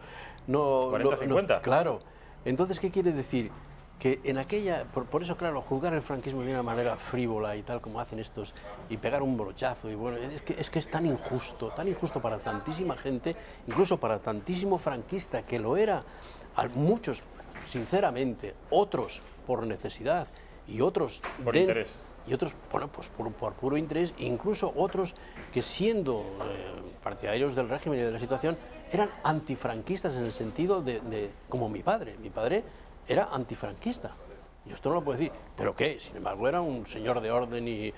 40-50. Claro. Entonces, ¿qué quiere decir? Que en aquella... Por eso, claro, juzgar el franquismo de una manera frívola y tal como hacen estos, y pegar un brochazo, y bueno, es que es tan injusto para tantísima gente, incluso para tantísimo franquista, que lo era a muchos, sinceramente, otros por necesidad y otros por interés. Y otros, bueno, pues por puro interés, e incluso otros que siendo partidarios del régimen y de la situación eran antifranquistas en el sentido como mi padre. Mi padre era antifranquista. Y esto no lo puedo decir. ¿Pero qué? Sin embargo, era un señor de orden y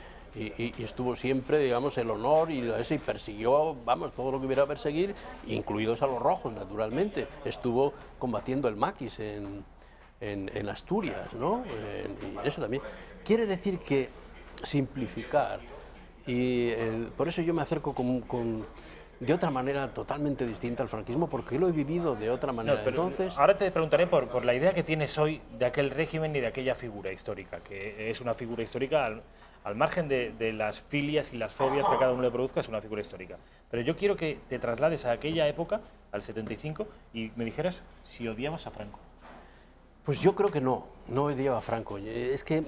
estuvo siempre, digamos, el honor y persiguió, vamos, todo lo que hubiera a perseguir, incluidos a los rojos, naturalmente. Estuvo combatiendo el maquis en Asturias, ¿no? Y eso también. Quiere decir que simplificar, por eso yo me acerco de otra manera totalmente distinta al franquismo, porque lo he vivido de otra manera. No, Entonces, ahora te preguntaré por la idea que tienes hoy de aquel régimen y de aquella figura histórica, que es una figura histórica al margen de las filias y las fobias que a cada uno le produzca, es una figura histórica. Pero yo quiero que te traslades a aquella época, al 75, y me dijeras si odiabas a Franco. pues yo creo que no odiaba a Franco. Es que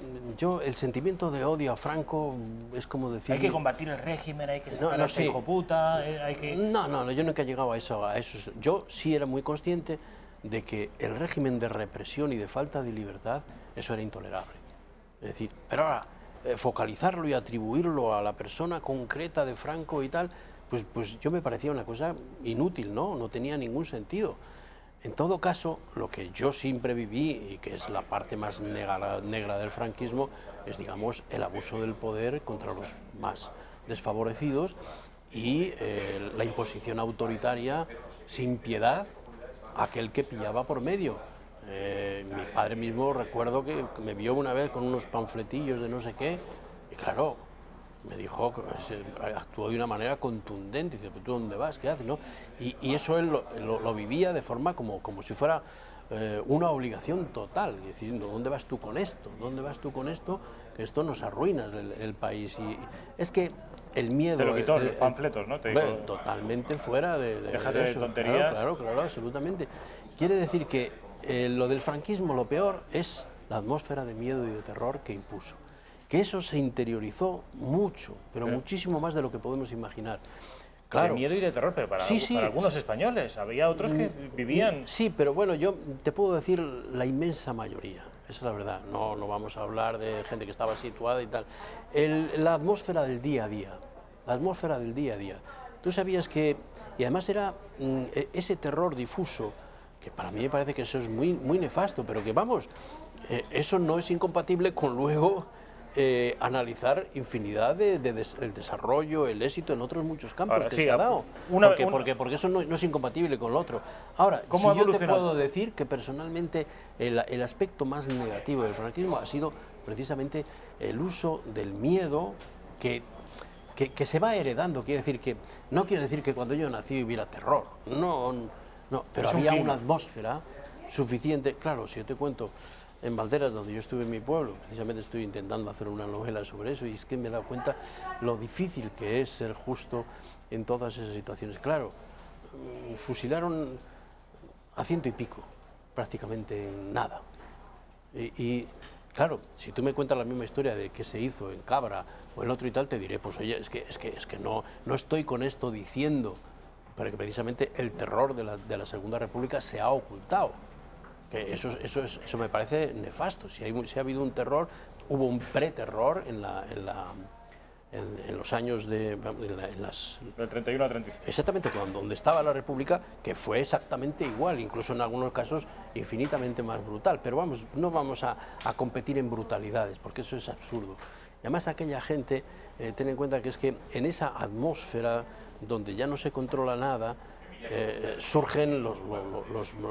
el sentimiento de odio a Franco es como decir... Hay que combatir el régimen, hay que sacar a ese hijo puta, hay que... No, yo nunca he llegado a eso. Yo sí era muy consciente de que el régimen de represión y de falta de libertad, eso era intolerable. Es decir, pero ahora, focalizarlo y atribuirlo a la persona concreta de Franco y tal, pues yo me parecía una cosa inútil, no tenía ningún sentido. En todo caso, lo que yo siempre viví, y que es la parte más negra del franquismo, es, digamos, el abuso del poder contra los más desfavorecidos y la imposición autoritaria sin piedad a aquel que pillaba por medio. Mi padre mismo, recuerdo que me vio una vez con unos panfletillos de no sé qué, y claro, me dijo, actuó de una manera contundente, dice, ¿tú dónde vas? ¿Qué haces? ¿No? Y eso él lo vivía de forma como si fuera una obligación total, y decir, ¿dónde vas tú con esto? ¿Dónde vas tú con esto? Que esto nos arruina el país. Y es que el miedo... Te lo quitó, los panfletos, ¿no? Te dijo, totalmente fuera déjate de tonterías. Claro, absolutamente. Quiere decir que lo del franquismo, lo peor, es la atmósfera de miedo y de terror que impuso. Que eso se interiorizó mucho, pero muchísimo más de lo que podemos imaginar. Claro. De miedo y de terror, pero para algunos españoles, había otros que vivían... Sí, pero bueno, yo te puedo decir la inmensa mayoría, esa es la verdad, no vamos a hablar de gente que estaba situada y tal. La atmósfera del día a día, Tú sabías que, y además era ese terror difuso, que para mí me parece que eso es muy, muy nefasto, pero que vamos, eso no es incompatible con luego... analizar infinidad del desarrollo, el éxito en otros muchos campos que se ha dado, porque eso no es incompatible con lo otro. Ahora, si yo te puedo decir que personalmente el aspecto más negativo del franquismo ha sido precisamente el uso del miedo que se va heredando. No quiero decir que cuando yo nací hubiera terror, no, pero había una atmósfera suficiente. Claro, si yo te cuento, en Valderas, donde yo estuve en mi pueblo, precisamente estoy intentando hacer una novela sobre eso, y es que me he dado cuenta lo difícil que es ser justo en todas esas situaciones. Claro, fusilaron a 100 y pico, prácticamente en nada. Y claro, si tú me cuentas la misma historia de qué se hizo en Cabra o el otro y tal, te diré, pues oye, es que no estoy con esto diciendo, pero que precisamente el terror de la Segunda República se ha ocultado. Que eso me parece nefasto. Si ha habido un terror, hubo un preterror en los años del 31 al 36. Exactamente, donde estaba la República, que fue exactamente igual, incluso en algunos casos infinitamente más brutal. Pero vamos, no vamos a competir en brutalidades, porque eso es absurdo. Y además aquella gente, ten en cuenta que es que en esa atmósfera donde ya no se controla nada, surgen los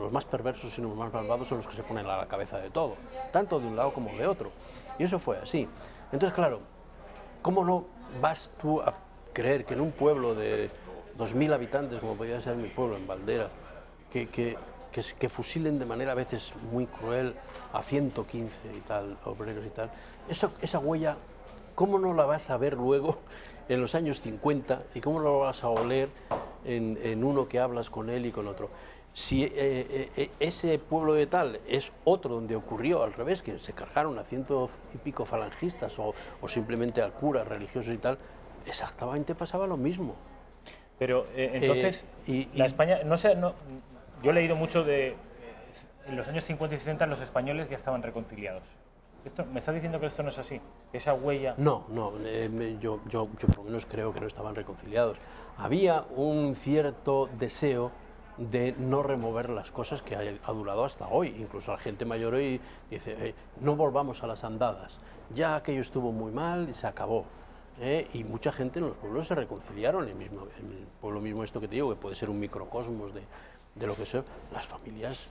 más perversos y los más malvados, son los que se ponen a la cabeza de todo, tanto de un lado como de otro. Y eso fue así. Entonces, claro, ¿cómo no vas tú a creer que en un pueblo de 2000 habitantes, como podía ser mi pueblo, en Valderas, que fusilen de manera a veces muy cruel a 115 y tal, obreros y tal, esa huella, ¿cómo no la vas a ver luego en los años 50 y cómo no lo vas a oler en uno que hablas con él y con otro? Si ese pueblo de tal es otro donde ocurrió al revés, que se cargaron a 100 y pico falangistas o simplemente al cura, religiosos y tal, exactamente pasaba lo mismo. Pero entonces, la España, yo he leído mucho en los años 50 y 60 los españoles ya estaban reconciliados. ¿Me estás diciendo que esto no es así? ¿Esa huella? No, yo por lo menos creo que no estaban reconciliados. Había un cierto deseo de no remover las cosas que ha durado hasta hoy. Incluso la gente mayor hoy dice, no volvamos a las andadas, ya aquello estuvo muy mal y se acabó. Y mucha gente en los pueblos se reconciliaron, en el pueblo mismo, esto que te digo, que puede ser un microcosmos de lo que sea, las familias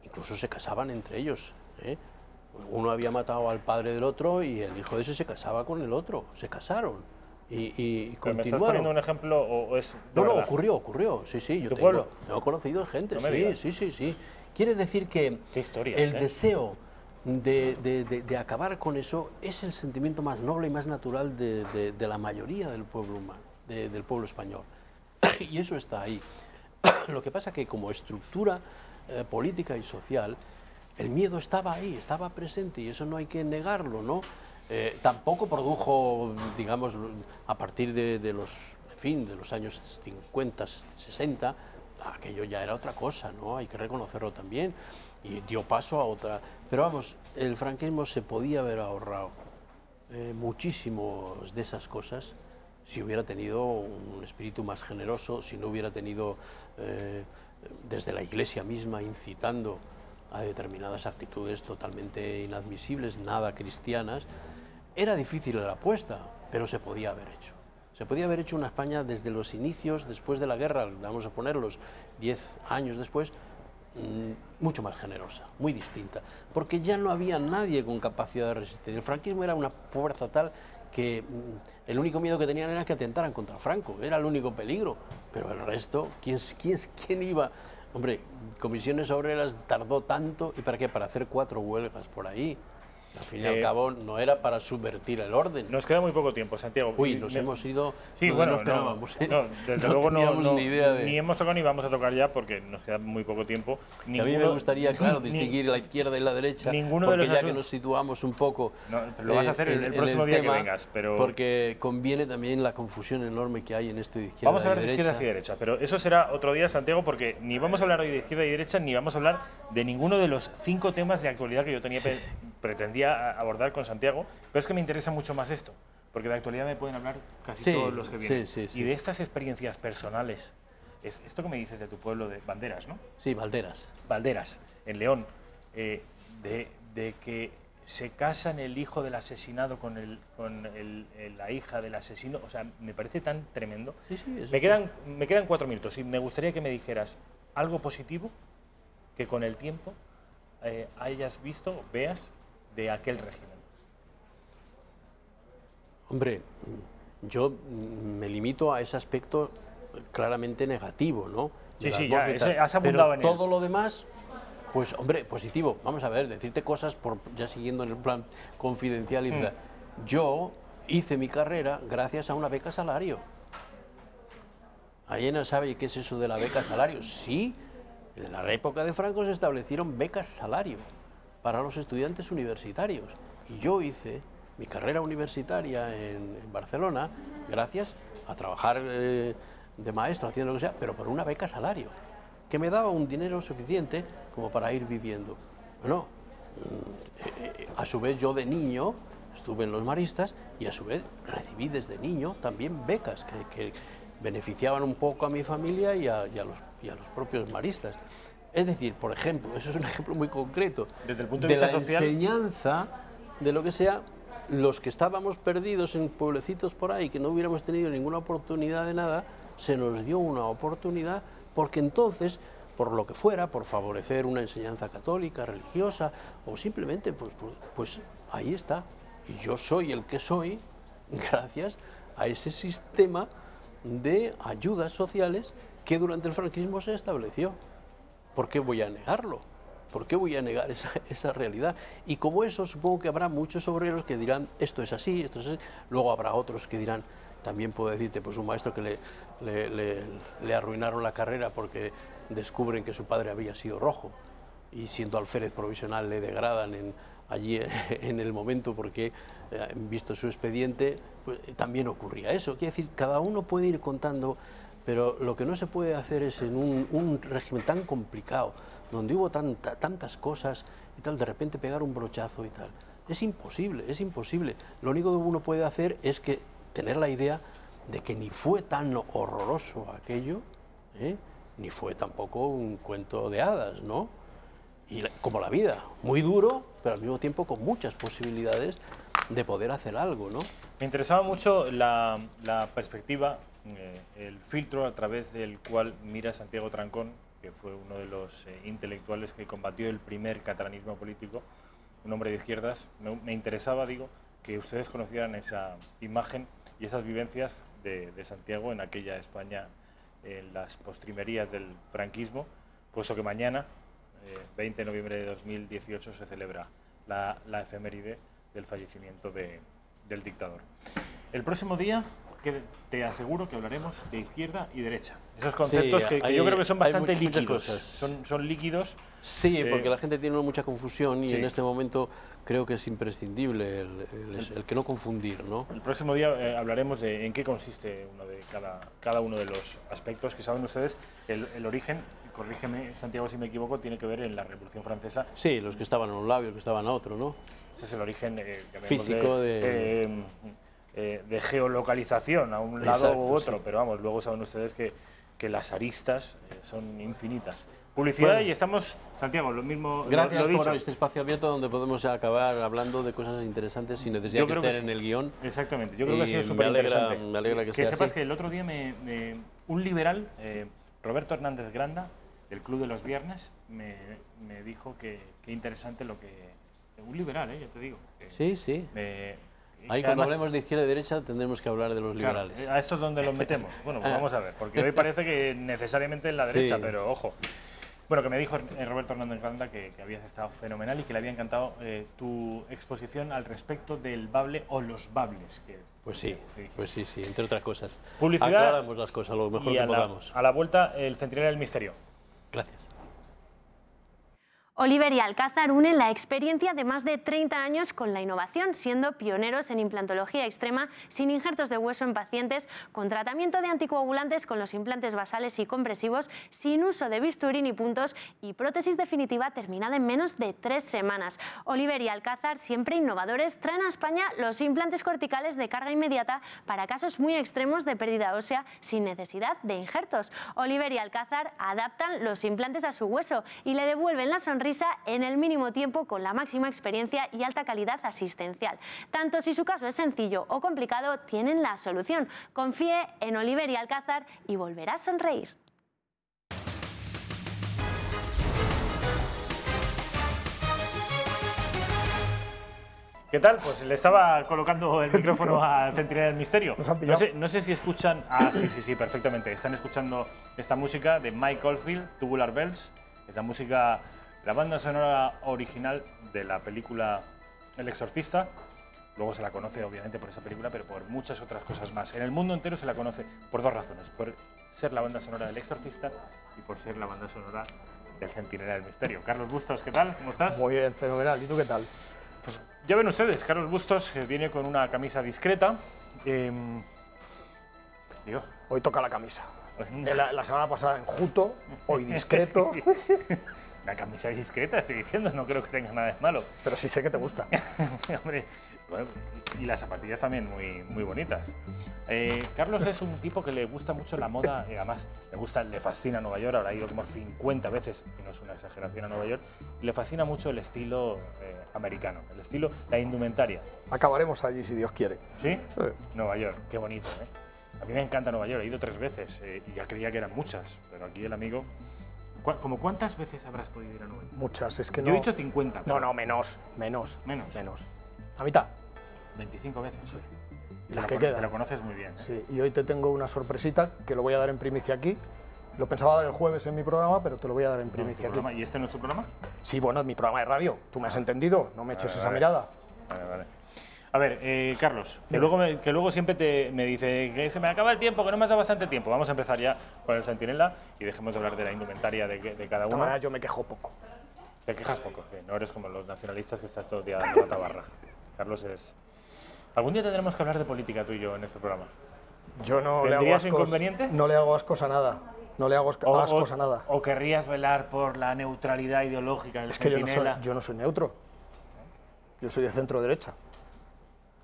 incluso se casaban entre ellos. Uno había matado al padre del otro y el hijo de ese se casaba con el otro, se casaron y ¿Pero continuaron. me estás poniendo un ejemplo o es de No, verdad? ocurrió, sí, yo ¿Tu pueblo? tengo conocido gente, No me digas. sí. Quiere decir que Qué historias, el deseo de acabar con eso es el sentimiento más noble y más natural de la mayoría del pueblo humano, del pueblo español. Y eso está ahí. Lo que pasa que como estructura política y social, el miedo estaba ahí, estaba presente, y eso no hay que negarlo, ¿no? Tampoco produjo, digamos, a partir de los años 50, 60, aquello ya era otra cosa, ¿no? Hay que reconocerlo también, y dio paso a otra. Pero vamos, el franquismo se podía haber ahorrado muchísimos de esas cosas si hubiera tenido un espíritu más generoso, si no hubiera tenido desde la Iglesia misma incitando a determinadas actitudes totalmente inadmisibles, nada cristianas. Era difícil la apuesta, pero se podía haber hecho. Se podía haber hecho una España desde los inicios, después de la guerra, vamos a ponerlos 10 años después, mucho más generosa, muy distinta, porque ya no había nadie con capacidad de resistir. El franquismo era una fuerza tal que el único miedo que tenían era que atentaran contra Franco, era el único peligro, pero el resto, ¿quién iba? Hombre, Comisiones Obreras tardó tanto, ¿y para qué? Para hacer 4 huelgas por ahí. Al fin y al cabo no era para subvertir el orden. Nos queda muy poco tiempo, Santiago. Uy, nos hemos ido. Sí, no, bueno, no esperábamos. no, desde luego teníamos ni idea de. Ni hemos tocado ni vamos a tocar ya porque nos queda muy poco tiempo. A mí me gustaría, claro, distinguir la izquierda y la derecha. Ninguno porque de los ya que nos situamos un poco. No, lo vas a hacer el próximo día tema, que vengas, pero. Porque conviene también la confusión enorme que hay en esto de izquierda. Vamos a hablar y de izquierdas y derecha, pero eso será otro día, Santiago, porque ni vamos a hablar hoy de izquierda y derecha, ni vamos a hablar de ninguno de los 5 temas de actualidad que yo pretendía abordar con Santiago, pero es que me interesa mucho más esto, porque de actualidad me pueden hablar casi todos los que vienen. Y de estas experiencias personales, es esto que me dices de tu pueblo de Banderas, ¿no? Sí, Valderas. Valderas, en León, de que se casan el hijo del asesinado con la hija del asesino, o sea, me parece tan tremendo. Me quedan 4 minutos y me gustaría que me dijeras algo positivo que con el tiempo hayas visto, veas, de aquel régimen. Hombre, yo me limito a ese aspecto claramente negativo, ¿no? Sí, ya, has abundado en él. Todo lo demás, pues, hombre, positivo. Vamos a ver, decirte cosas, ya siguiendo en el plan confidencial. Yo hice mi carrera gracias a una beca salario. ¿Alguien no sabe qué es eso de la beca salario? Sí, en la época de Franco se establecieron becas salario para los estudiantes universitarios. Y yo hice mi carrera universitaria en Barcelona gracias a trabajar de maestro, haciendo lo que sea, pero por una beca salario, que me daba un dinero suficiente como para ir viviendo. Bueno, a su vez yo de niño estuve en los maristas y a su vez recibí desde niño también becas que beneficiaban un poco a mi familia y a los propios maristas. Es decir, por ejemplo, eso es un ejemplo muy concreto, desde el punto de vista social, enseñanza de lo que sea, los que estábamos perdidos en pueblecitos por ahí, que no hubiéramos tenido ninguna oportunidad de nada, se nos dio una oportunidad porque entonces, por lo que fuera, por favorecer una enseñanza católica, religiosa, o simplemente, pues ahí está. Y yo soy el que soy gracias a ese sistema de ayudas sociales que durante el franquismo se estableció. ¿Por qué voy a negarlo? ¿Por qué voy a negar esa realidad? Y como eso, supongo que habrá muchos obreros que dirán, esto es así, esto es así. Luego habrá otros que dirán, también puedo decirte, pues un maestro que le arruinaron la carrera porque descubren que su padre había sido rojo y siendo alférez provisional le degradan allí en el momento porque, visto su expediente, pues, también ocurría eso. Quiere decir, cada uno puede ir contando, pero lo que no se puede hacer es en un régimen tan complicado, donde hubo tantas cosas y tal, de repente pegar un brochazo y tal. Es imposible, es imposible. Lo único que uno puede hacer es tener la idea de que ni fue tan horroroso aquello, ni fue tampoco un cuento de hadas, ¿no? Y como la vida, muy duro, pero al mismo tiempo con muchas posibilidades de poder hacer algo, ¿no? Me interesaba mucho la perspectiva, el filtro a través del cual mira Santiago Trancón, que fue uno de los intelectuales que combatió el primer catalanismo político, un hombre de izquierdas. Me interesaba, digo, que ustedes conocieran esa imagen y esas vivencias de Santiago en aquella España, en las postrimerías del franquismo, puesto que mañana, 20 de noviembre de 2018, se celebra la efeméride del fallecimiento del dictador. El próximo día, que te aseguro que hablaremos de izquierda y derecha. Esos conceptos sí, que yo creo que son bastante líquidos. Cosas. Son líquidos. Sí, porque la gente tiene mucha confusión y sí. En este momento creo que es imprescindible el que no confundir, ¿no? El próximo día hablaremos de en qué consiste cada uno de los aspectos que saben ustedes. El origen, corrígeme Santiago si me equivoco, tiene que ver en la Revolución Francesa. Sí, los que estaban a un lado y los que estaban a otro, ¿no? Ese es el origen físico de geolocalización a un lado u otro, sí. Pero vamos, luego saben ustedes que las aristas son infinitas. Publicidad y estamos, Santiago, lo mismo. Gracias lo dicho. por este espacio abierto donde podemos acabar hablando de cosas interesantes sin necesidad de estar en el guión. Exactamente, yo creo que ha sido súper interesante. Me alegra que sea sepas así. que el otro día un liberal, Roberto Hernández Granda, del Club de los Viernes, me dijo que interesante lo que... Un liberal, ya te digo. Sí, sí. Ahí cuando hablemos de izquierda y derecha tendremos que hablar de los liberales. Claro, ¿a esto es donde los metemos? Bueno, pues vamos a ver, porque hoy parece que necesariamente en la derecha, sí. Pero ojo. Bueno, que me dijo Roberto Hernández Granda que habías estado fenomenal y que le había encantado tu exposición al respecto del bable o los bables. Pues sí, entre otras cosas. Publicidad. Aclaramos las cosas lo mejor que podamos. A la vuelta, el Centinela del Misterio. Gracias. Oliver y Alcázar unen la experiencia de más de 30 años con la innovación, siendo pioneros en implantología extrema sin injertos de hueso en pacientes, con tratamiento de anticoagulantes con los implantes basales y compresivos, sin uso de bisturí ni puntos y prótesis definitiva terminada en menos de 3 semanas. Oliver y Alcázar, siempre innovadores, traen a España los implantes corticales de carga inmediata para casos muy extremos de pérdida ósea sin necesidad de injertos. Oliver y Alcázar adaptan los implantes a su hueso y le devuelven la sonrisa en el mínimo tiempo con la máxima experiencia y alta calidad asistencial. Tanto si su caso es sencillo o complicado, tienen la solución. Confíe en Oliver y Alcázar y volverá a sonreír. ¿Qué tal? Pues le estaba colocando el micrófono al Centinela del Misterio. No sé si escuchan... Sí, perfectamente. Están escuchando esta música de Mike Oldfield, Tubular Bells. Esta música... La banda sonora original de la película El Exorcista, luego se la conoce obviamente por esa película, pero por muchas otras cosas más. En el mundo entero se la conoce por 2 razones, por ser la banda sonora del Exorcista y por ser la banda sonora del Centinela del Misterio. Carlos Bustos, ¿qué tal? ¿Cómo estás? Muy bien, fenomenal. ¿Y tú qué tal? Pues ya ven ustedes, Carlos Bustos viene con una camisa discreta. Hoy toca la camisa. La semana pasada enjuto, hoy discreto. Una camisa discreta, estoy diciendo, no creo que tenga nada de malo. Pero sí sé que te gusta. Hombre, bueno, y las zapatillas también muy bonitas. Carlos es un tipo que le gusta mucho la moda, y además le fascina Nueva York, ahora ha ido como 50 veces, y no es una exageración, a Nueva York, y le fascina mucho el estilo americano, el estilo, la indumentaria. Acabaremos allí si Dios quiere. ¿Sí? Sí. Nueva York, qué bonito, ¿eh? A mí me encanta Nueva York, he ido 3 veces, y ya creía que eran muchas, pero aquí el amigo... ¿Cómo cuántas veces habrás podido ir a Nueva York? Muchas, es que no... Yo he dicho 50. Pero... No, menos. ¿A mitad? 25 veces. Sí. Las que quedan. Te lo conoces muy bien, ¿eh? Sí, y hoy te tengo una sorpresita que lo voy a dar en primicia aquí. Lo pensaba dar el jueves en mi programa, pero te lo voy a dar en primicia aquí. ¿Y este no es tu programa? Sí, bueno, es mi programa de radio. ¿Tú me has entendido? No me eches esa mirada. Vale. A ver, Carlos, que luego siempre me dice que se me acaba el tiempo, que no me has dado bastante tiempo. Vamos a empezar ya con el Centinela y dejemos de hablar de la indumentaria de cada uno. De manera, yo me quejo poco. Te quejas poco, no eres como los nacionalistas que estás todo el día dando la tabarra. Carlos es... Algún día tendremos que hablar de política tú y yo en este programa. Yo no le hago ascos, inconveniente? No le hago ascos a nada. No le hago ascos a nada. ¿O querrías velar por la neutralidad ideológica del Centinela? Es que yo no soy neutro. Yo soy de centro derecha.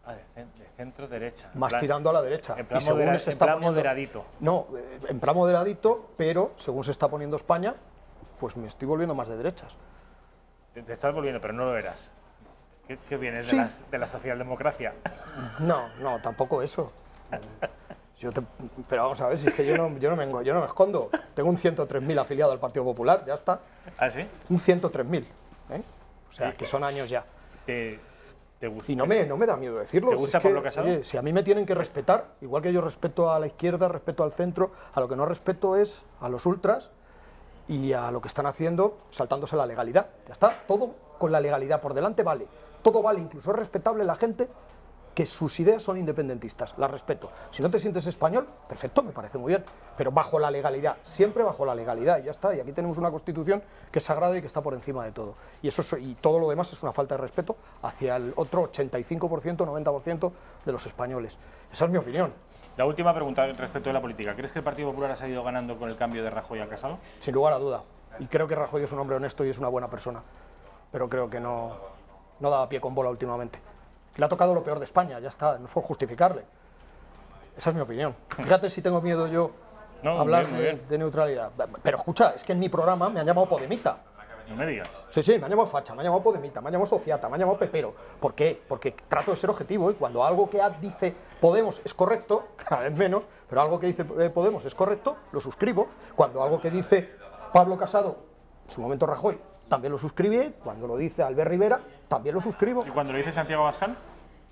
Ah, de centro derecha. Más tirando a la derecha. En plan, y según se está poniendo, moderadito. No, en plan moderadito, pero según se está poniendo España, pues me estoy volviendo más de derechas. Te estás volviendo, pero no lo eras. ¿Qué vienes Sí. de la socialdemocracia? No, tampoco eso. Pero vamos a ver, si es que yo no me escondo. Tengo un 103.000 afiliado al Partido Popular, ya está. ¿Ah, sí? Un 103.000. O sea, que son años ya. ¿Te gusta? Y no me da miedo decirlo. ¿Te gusta Si es que, Pablo Casado? oye, si a mí me tienen que respetar, igual que yo respeto a la izquierda, respeto al centro, a lo que no respeto es a los ultras y a lo que están haciendo saltándose la legalidad. Ya está, todo con la legalidad por delante vale. Todo vale, incluso es respetable la gente que sus ideas son independentistas, las respeto. Si no te sientes español, perfecto, me parece muy bien, pero bajo la legalidad, siempre bajo la legalidad, y ya está. Y aquí tenemos una Constitución que es sagrada y que está por encima de todo. Y todo lo demás es una falta de respeto hacia el otro 85%, 90% de los españoles. Esa es mi opinión. La última pregunta respecto de la política. ¿Crees que el Partido Popular ha salido ganando con el cambio de Rajoy a Casado? Sin lugar a duda. Y creo que Rajoy es un hombre honesto y es una buena persona, pero creo que no daba pie con bola últimamente. Le ha tocado lo peor de España, ya está, no es por justificarle. Esa es mi opinión. Fíjate si tengo miedo yo a hablar de neutralidad. Pero escucha, es que en mi programa me han llamado Podemita. No me digas. Sí, me han llamado facha, me han llamado Podemita, me han llamado sociata, me han llamado pepero. ¿Por qué? Porque trato de ser objetivo y cuando algo que dice Podemos es correcto, cada vez menos, pero algo que dice Podemos es correcto, lo suscribo. Cuando algo que dice Pablo Casado, en su momento Rajoy, también lo suscribí. Cuando lo dice Albert Rivera, también lo suscribo. ¿Y cuando lo dice Santiago Abascal?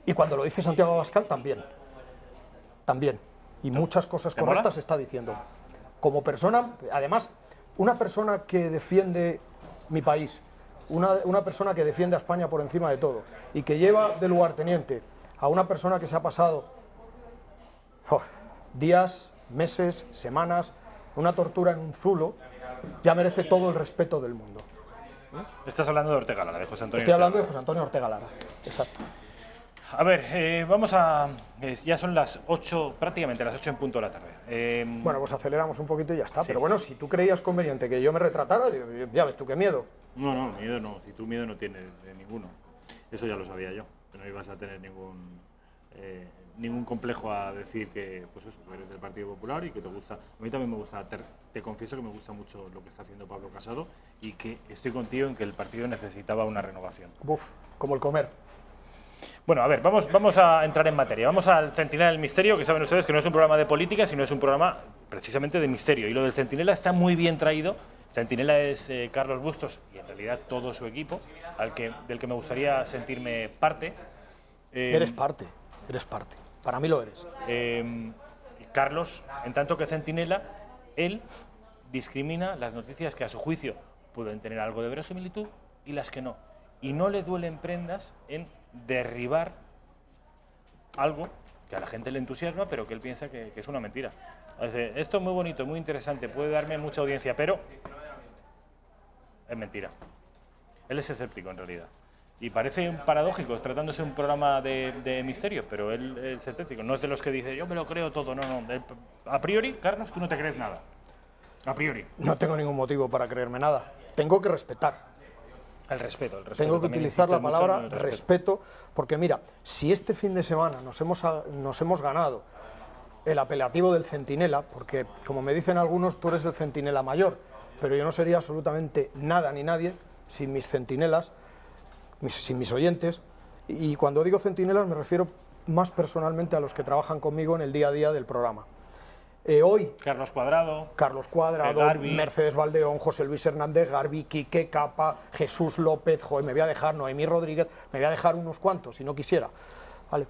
Y cuando lo dice Santiago Abascal, también. También. Y muchas cosas correctas está diciendo. Como persona, además, una persona que defiende mi país, una persona que defiende a España por encima de todo y que lleva de lugarteniente a una persona que se ha pasado días, meses, semanas, una tortura en un zulo, ya merece todo el respeto del mundo. Estás hablando de Ortega Lara, de José Antonio. Estoy hablando de José Antonio Ortega Lara, exacto. A ver, vamos a... ya son las 8, prácticamente las 8 en punto de la tarde. Bueno, pues aceleramos un poquito y ya está. Sí. Pero bueno, si tú creías conveniente que yo me retratara, ya ves tú qué miedo. No, miedo no. Si tú miedo no tienes ninguno. Eso ya lo sabía yo, que no ibas a tener ningún complejo a decir que pues eso, eres del Partido Popular y que te gusta. A mí también me gusta, te confieso que me gusta mucho lo que está haciendo Pablo Casado y que estoy contigo en que el partido necesitaba una renovación. Buf, como el comer. Bueno, a ver, vamos a entrar en materia. Vamos al Centinela del Misterio, que saben ustedes que no es un programa de política, sino es un programa precisamente de misterio. Y lo del Centinela está muy bien traído. Centinela es Carlos Bustos y en realidad todo su equipo, del que me gustaría sentirme parte. Eres parte. Para mí lo eres. Carlos, en tanto que Centinela, él discrimina las noticias que a su juicio pueden tener algo de verosimilitud y las que no. Y no le duelen prendas en derribar algo que a la gente le entusiasma, pero que él piensa que es una mentira. Esto es muy bonito, muy interesante, puede darme mucha audiencia, pero es mentira. Él es escéptico en realidad. Y parece paradójico, tratándose de un programa de misterio, pero él es escéptico. No es de los que dice, yo me lo creo todo, no. A priori, Carlos, tú no te crees nada. A priori. No tengo ningún motivo para creerme nada. Tengo que respetar. El respeto. Tengo que utilizar la palabra respeto, porque mira, si este fin de semana nos hemos ganado el apelativo del Centinela, porque como me dicen algunos, tú eres el Centinela mayor, pero yo no sería absolutamente nada ni nadie sin mis centinelas, sin mis oyentes, y cuando digo centinelas me refiero más personalmente a los que trabajan conmigo en el día a día del programa. Hoy, Carlos Cuadrado, Garbi, Mercedes Valdeón, José Luis Hernández Garbi, Quique Capa, Jesús López, me voy a dejar Noemí Rodríguez, me voy a dejar unos cuantos, si no quisiera, ¿vale?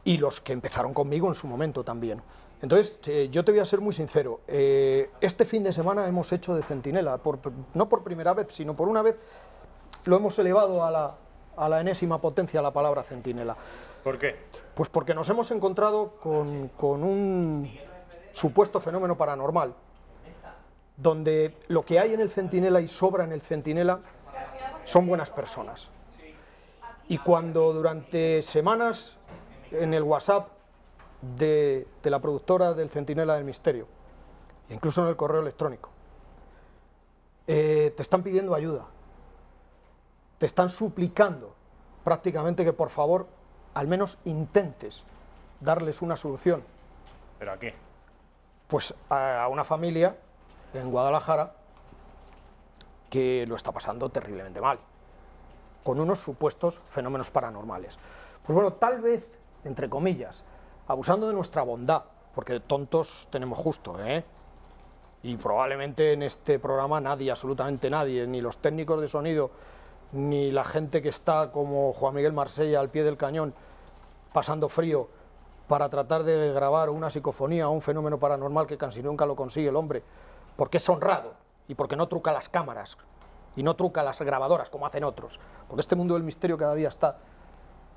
Y los que empezaron conmigo en su momento también. Entonces, yo te voy a ser muy sincero, este fin de semana hemos hecho de Centinela, no por primera vez, sino por una vez lo hemos elevado a la enésima potencia la palabra Centinela. ¿Por qué? Pues porque nos hemos encontrado con un supuesto fenómeno paranormal, donde lo que hay en el Centinela y sobra en el Centinela son buenas personas. Y cuando durante semanas en el WhatsApp de la productora del Centinela del Misterio, incluso en el correo electrónico, te están pidiendo ayuda, te están suplicando prácticamente que por favor al menos intentes darles una solución. ¿Pero a qué? Pues a una familia en Guadalajara que lo está pasando terriblemente mal, con unos supuestos fenómenos paranormales. Pues bueno, tal vez, entre comillas, abusando de nuestra bondad, porque tontos tenemos justo, y probablemente en este programa nadie, absolutamente nadie, ni los técnicos de sonido, ni la gente que está como Juan Miguel Marsella al pie del cañón, pasando frío, para tratar de grabar una psicofonía o un fenómeno paranormal que casi nunca lo consigue el hombre, porque es honrado y porque no truca las cámaras y no truca las grabadoras como hacen otros, porque este mundo del misterio cada día está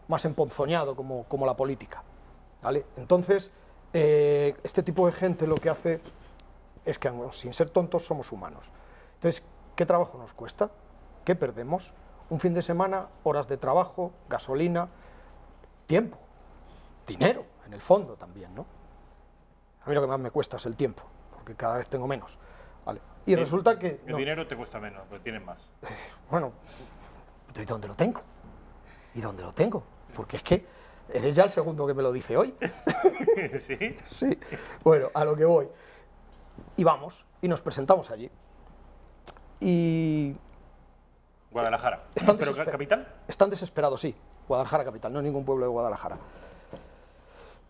más emponzoñado como la política, ¿vale? Entonces, este tipo de gente lo que hace es que, sin ser tontos, somos humanos. Entonces, ¿qué trabajo nos cuesta? ¿Qué perdemos? Un fin de semana, horas de trabajo, gasolina, tiempo, dinero, en el fondo también, ¿no? A mí lo que más me cuesta es el tiempo, porque cada vez tengo menos, ¿vale? Y resulta que... El dinero te cuesta menos, pero tienes más. Bueno, ¿y dónde lo tengo? ¿Y dónde lo tengo? Porque es que eres ya el segundo que me lo dice hoy. ¿Sí? Sí. Bueno, a lo que voy. Y vamos, y nos presentamos allí. Y... Guadalajara. ¿Pero capital? Están desesperados, sí. Guadalajara capital, no ningún pueblo de Guadalajara.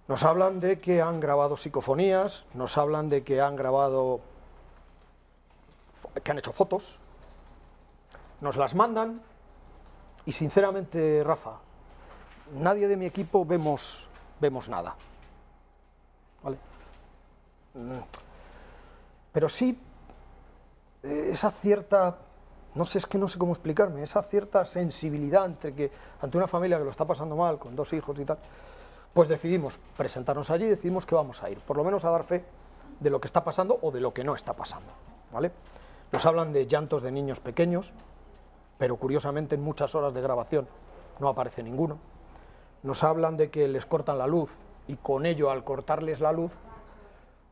Nos hablan de que han grabado psicofonías, nos hablan de que han grabado... que han hecho fotos, nos las mandan y sinceramente, Rafa, nadie de mi equipo vemos nada, ¿vale? Pero sí esa cierta, no sé, es que no sé cómo explicarme, esa cierta sensibilidad ante una familia que lo está pasando mal, con 2 hijos y tal, pues decidimos presentarnos allí y decidimos que vamos a ir, por lo menos a dar fe de lo que está pasando o de lo que no está pasando, ¿vale? Nos hablan de llantos de niños pequeños, pero curiosamente en muchas horas de grabación no aparece ninguno. Nos hablan de que les cortan la luz y con ello, al cortarles la luz,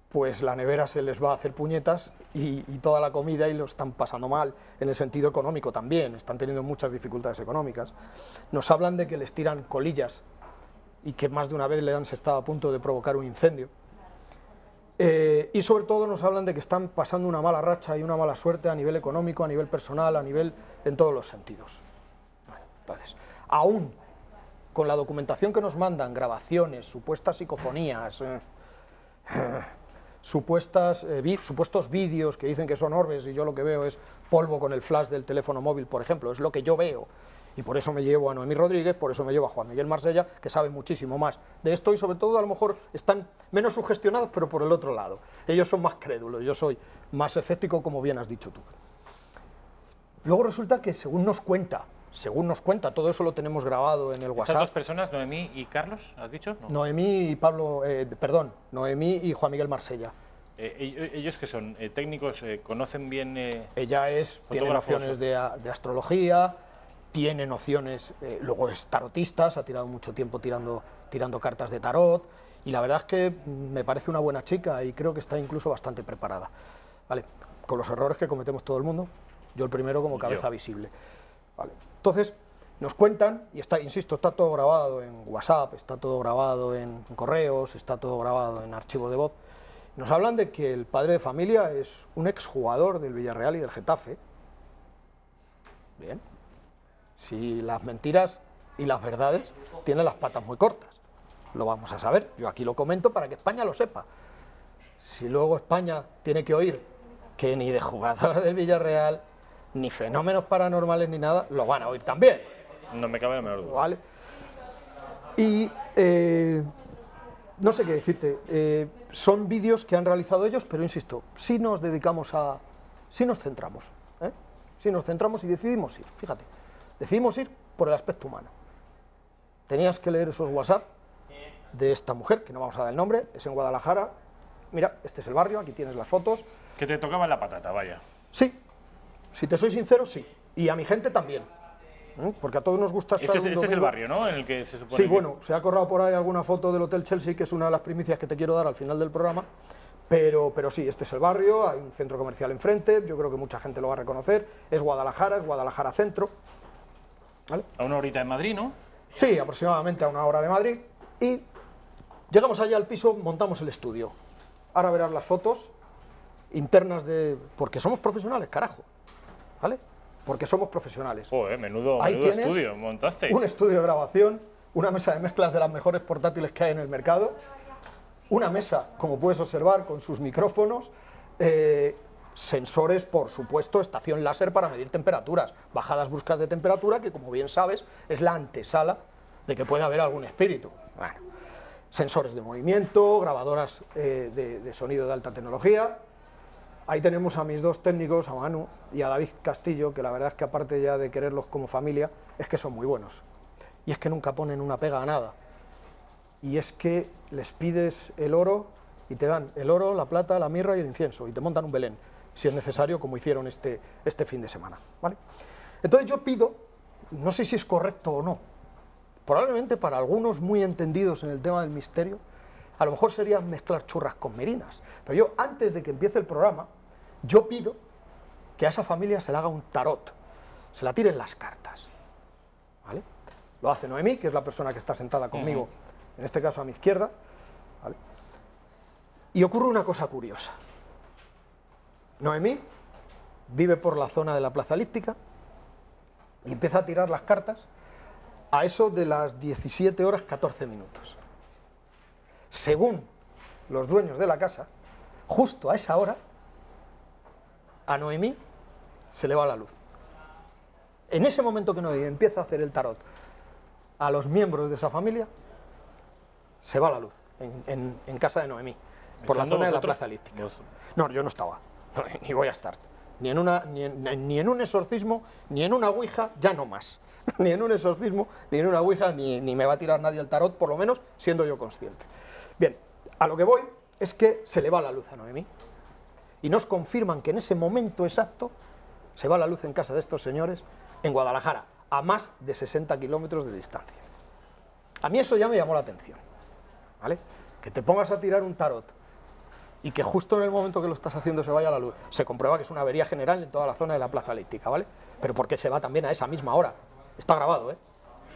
pues la nevera se les va a hacer puñetas y toda la comida, y lo están pasando mal, en el sentido económico también, están teniendo muchas dificultades económicas. Nos hablan de que les tiran colillas y que más de una vez les han estado a punto de provocar un incendio. Y sobre todo nos hablan de que están pasando una mala racha y una mala suerte a nivel económico, a nivel personal, en todos los sentidos. Bueno, entonces, aún con la documentación que nos mandan, grabaciones, supuestas psicofonías, supuestos vídeos que dicen que son orbes y yo lo que veo es polvo con el flash del teléfono móvil, por ejemplo, es lo que yo veo. Y por eso me llevo a Noemí Rodríguez, por eso me llevo a Juan Miguel Marsella, que saben muchísimo más de esto y sobre todo a lo mejor están menos sugestionados, pero por el otro lado. Ellos son más crédulos, yo soy más escéptico, como bien has dicho tú. Luego resulta que según nos cuenta, todo eso lo tenemos grabado en el WhatsApp. ¿Estas 2 personas, Noemí y Carlos, has dicho? No. Noemí y Juan Miguel Marsella. ¿Ellos que son? ¿Técnicos? ¿Conocen bien? Ella tiene nociones de astrología, tiene nociones, luego es tarotista, se ha tirado mucho tiempo tirando cartas de tarot, y la verdad es que me parece una buena chica y creo que está incluso bastante preparada, ¿vale? Con los errores que cometemos todo el mundo, yo el primero como cabeza visible, ¿vale? Entonces, nos cuentan, y insisto, está todo grabado en WhatsApp, está todo grabado en correos, está todo grabado en archivos de voz, nos hablan de que el padre de familia es un exjugador del Villarreal y del Getafe. Bien. Si las mentiras y las verdades tienen las patas muy cortas, lo vamos a saber. Yo aquí lo comento para que España lo sepa. Si luego España tiene que oír que ni de jugador del Villarreal, ni fenómenos paranormales ni nada, lo van a oír también. No me cabe la menor duda. ¿Vale? Y no sé qué decirte, son vídeos que han realizado ellos, pero insisto, sí nos centramos, sí nos centramos y decidimos ir, fíjate. Decidimos ir por el aspecto humano. Tenías que leer esos WhatsApp de esta mujer, que no vamos a dar el nombre, es en Guadalajara. Mira, este es el barrio, aquí tienes las fotos. Que te tocaba la patata, vaya. Sí, si te soy sincero, sí. Y a mi gente también. Porque a todos nos gusta estar Este es el barrio, ¿no? En el que se supone... Sí, bueno, se ha corrado por ahí alguna foto del Hotel Chelsea, que es una de las primicias que te quiero dar al final del programa. Pero sí, este es el barrio, hay un centro comercial enfrente, yo creo que mucha gente lo va a reconocer. Es Guadalajara Centro. ¿Vale? A una horita de Madrid, ¿no? Sí, aproximadamente a 1 hora de Madrid. Y llegamos allá al piso, montamos el estudio. Ahora verás las fotos internas de... Porque somos profesionales, carajo. ¿Vale? Porque somos profesionales. Joder, menudo Ahí tienes estudio montasteis. un estudio de grabación, una mesa de mezclas de las mejores portátiles que hay en el mercado, una mesa, como puedes observar, con sus micrófonos, sensores, por supuesto, estación láser para medir temperaturas, bajadas bruscas de temperatura, que como bien sabes, es la antesala de que pueda haber algún espíritu. Bueno, sensores de movimiento, grabadoras de sonido de alta tecnología. Ahí tenemos a mis dos técnicos, a Manu y a David Castillo, que la verdad es que aparte ya de quererlos como familia, es que son muy buenos. Y es que nunca ponen una pega a nada. Y es que les pides el oro y te dan el oro, la plata, la mirra y el incienso, y te montan un Belén, si es necesario, como hicieron este fin de semana, ¿vale? Entonces yo pido, no sé si es correcto o no, probablemente para algunos muy entendidos en el tema del misterio, a lo mejor sería mezclar churras con merinas, pero yo, antes de que empiece el programa, yo pido que a esa familia se le haga un tarot, se la tiren las cartas, ¿vale? Lo hace Noemí, que es la persona que está sentada conmigo, en este caso a mi izquierda, ¿vale? Y ocurre una cosa curiosa. Noemí vive por la zona de la Plaza Elíptica y empieza a tirar las cartas a eso de las 17 horas 14 minutos. Según los dueños de la casa, justo a esa hora, a Noemí se le va la luz. En ese momento que Noemí empieza a hacer el tarot a los miembros de esa familia, se va la luz en casa de Noemí, por la zona de la Plaza Elíptica. No, yo no estaba, no, ni voy a estar. Ni en un exorcismo, ni en una ouija, ya no más. Ni en un exorcismo, ni en una ouija, ni me va a tirar nadie el tarot, por lo menos siendo yo consciente. Bien, a lo que voy es que se le va la luz a Noemí. Y nos confirman que en ese momento exacto se va la luz en casa de estos señores en Guadalajara, a más de 60 kilómetros de distancia. A mí eso ya me llamó la atención, ¿vale? Que te pongas a tirar un tarot y que justo en el momento que lo estás haciendo se vaya la luz. Se comprueba que es una avería general en toda la zona de la Plaza Elíptica, ¿vale? Pero ¿por qué se va también a esa misma hora? Está grabado, ¿eh?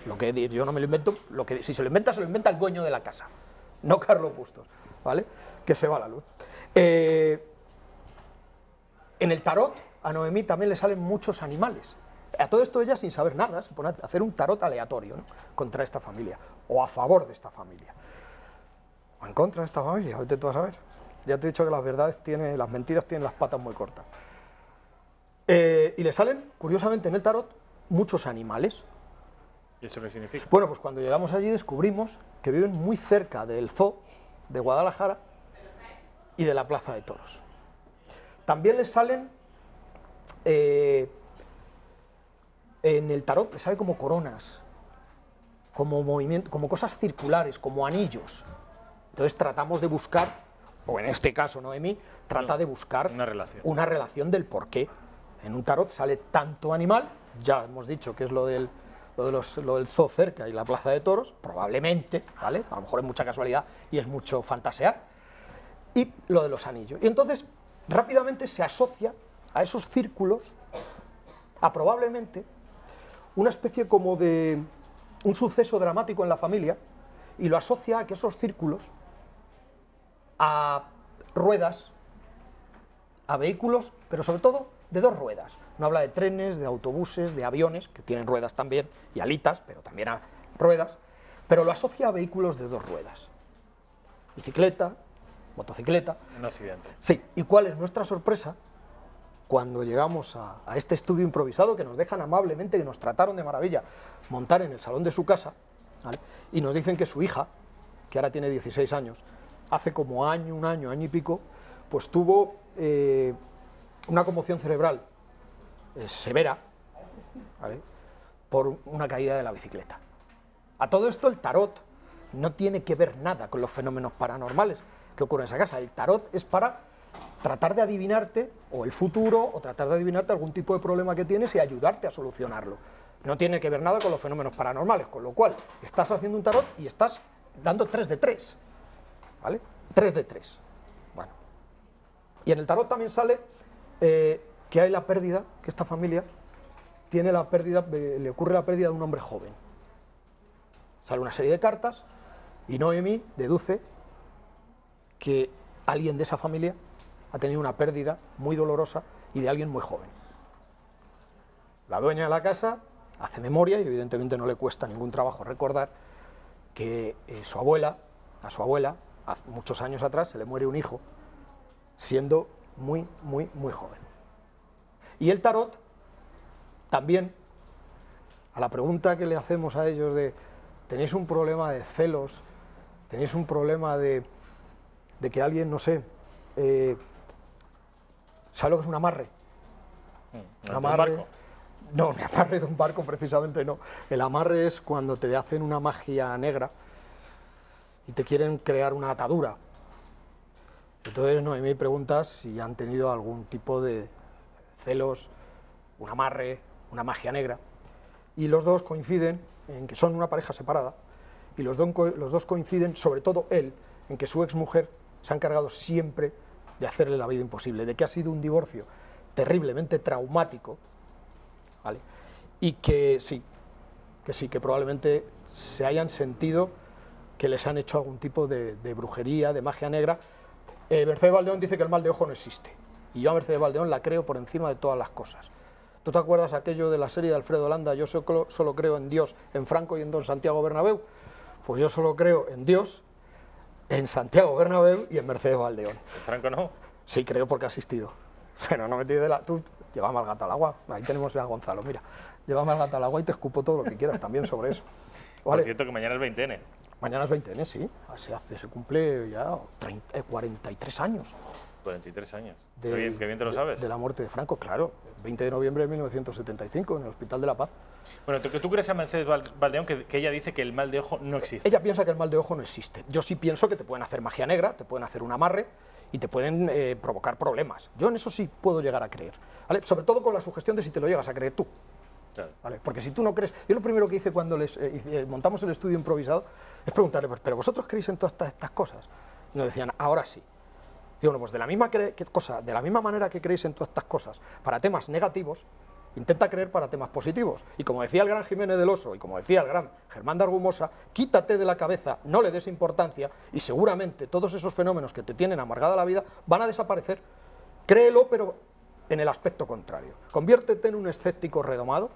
Lo que yo no me lo invento, si se lo inventa el dueño de la casa, no Carlos Bustos, ¿vale? Que se va la luz. En el tarot a Noemí también le salen muchos animales. A todo esto ella, sin saber nada, se pone a hacer un tarot aleatorio, ¿no? Contra esta familia, o a favor de esta familia. O en contra de esta familia, vete tú a saber. Ya te he dicho que las mentiras tienen las patas muy cortas. Y le salen, curiosamente, en el tarot, muchos animales. ¿Y eso qué significa? Bueno, pues cuando llegamos allí descubrimos que viven muy cerca del zoo de Guadalajara y de la Plaza de Toros. También les salen, en el tarot, les salen como coronas, como movimiento, como cosas circulares, como anillos. Entonces tratamos de buscar, o en este caso Noemí, trata de buscar una relación del porqué. En un tarot sale tanto animal, ya hemos dicho que es lo del zoo cerca y la Plaza de Toros, probablemente, ¿vale? A lo mejor es mucha casualidad y es mucho fantasear, y lo de los anillos. Y entonces rápidamente se asocia a esos círculos, a probablemente una especie como de un suceso dramático en la familia, y lo asocia a que esos círculos, a ruedas, a vehículos, pero sobre todo de dos ruedas. No habla de trenes, de autobuses, de aviones, que tienen ruedas también, y alitas, pero también a ruedas, pero lo asocia a vehículos de dos ruedas. Bicicleta, motocicleta. Un accidente. Sí, ¿y cuál es nuestra sorpresa? Cuando llegamos a este estudio improvisado, que nos dejan amablemente, que nos trataron de maravilla, montar en el salón de su casa, ¿vale? Y nos dicen que su hija, que ahora tiene 16 años, hace como un año y pico, pues tuvo una conmoción cerebral severa, ¿vale? Por una caída de la bicicleta. A todo esto el tarot no tiene que ver nada con los fenómenos paranormales que ocurren en esa casa. El tarot es para tratar de adivinarte o el futuro, o tratar de adivinarte algún tipo de problema que tienes y ayudarte a solucionarlo. No tiene que ver nada con los fenómenos paranormales, con lo cual estás haciendo un tarot y estás dando 3 de 3, ¿vale? 3 de 3. Bueno. Y en el tarot también sale que hay la pérdida, que esta familia tiene la pérdida, le ocurre la pérdida de un hombre joven. Sale una serie de cartas y Noemí deduce que alguien de esa familia ha tenido una pérdida muy dolorosa y de alguien muy joven. La dueña de la casa hace memoria y evidentemente no le cuesta ningún trabajo recordar que a su abuela, hace muchos años atrás, se le muere un hijo, siendo muy joven. Y el tarot también, a la pregunta que le hacemos a ellos de ¿tenéis un problema de celos? ¿Tenéis un problema de que alguien, no sé, ¿sabe lo que es un amarre? ¿Un amarre? No, un amarre de un barco precisamente no. El amarre es cuando te hacen una magia negra y te quieren crear una atadura. Entonces Noemí pregunta si han tenido algún tipo de celos, un amarre, una magia negra. Y los dos coinciden en que son una pareja separada y los dos coinciden, sobre todo él, en que su exmujer se ha encargado siempre de hacerle la vida imposible, de que ha sido un divorcio terriblemente traumático, ¿vale? Y que probablemente se hayan sentido que les han hecho algún tipo de brujería, de magia negra. Mercedes Valdeón dice que el mal de ojo no existe, y yo a Mercedes Valdeón la creo por encima de todas las cosas. ¿Tú te acuerdas aquello de la serie de Alfredo Landa, yo solo creo en Dios, en Franco y en don Santiago Bernabéu? Pues yo solo creo en Dios, en Santiago Bernabéu y en Mercedes Valdeón. ¿En Franco no? Sí, creo porque ha asistido. Pero no me tires de la... Tú, llévame al gato al agua, ahí tenemos a Gonzalo, mira. Llévame al gato al agua y te escupo todo lo que quieras también sobre eso. ¿Vale? Por cierto que mañana es 20N. Mañana es 20N, sí. Se cumple ya 43 años. 43 años. Qué bien te lo sabes. De la muerte de Franco, claro. 20 de noviembre de 1975, en el Hospital de la Paz. Bueno, ¿tú crees a Mercedes Valdeón que ella dice que el mal de ojo no existe? Ella piensa que el mal de ojo no existe. Yo sí pienso que te pueden hacer magia negra, te pueden hacer un amarre y te pueden provocar problemas. Yo en eso sí puedo llegar a creer, ¿vale? Sobre todo con la sugestión de si te lo llegas a creer tú. Claro. ¿Vale? Porque si tú no crees... Yo lo primero que hice cuando montamos el estudio improvisado es preguntarle, ¿pero vosotros creéis en todas estas cosas? Y nos decían, ahora sí. Digo, bueno, pues de la misma manera que creéis en todas estas cosas para temas negativos, intenta creer para temas positivos. Y como decía el gran Jiménez del Oso y como decía el gran Germán de Argumosa, quítate de la cabeza, no le des importancia y seguramente todos esos fenómenos que te tienen amargada la vida van a desaparecer. Créelo, pero en el aspecto contrario. Conviértete en un escéptico redomado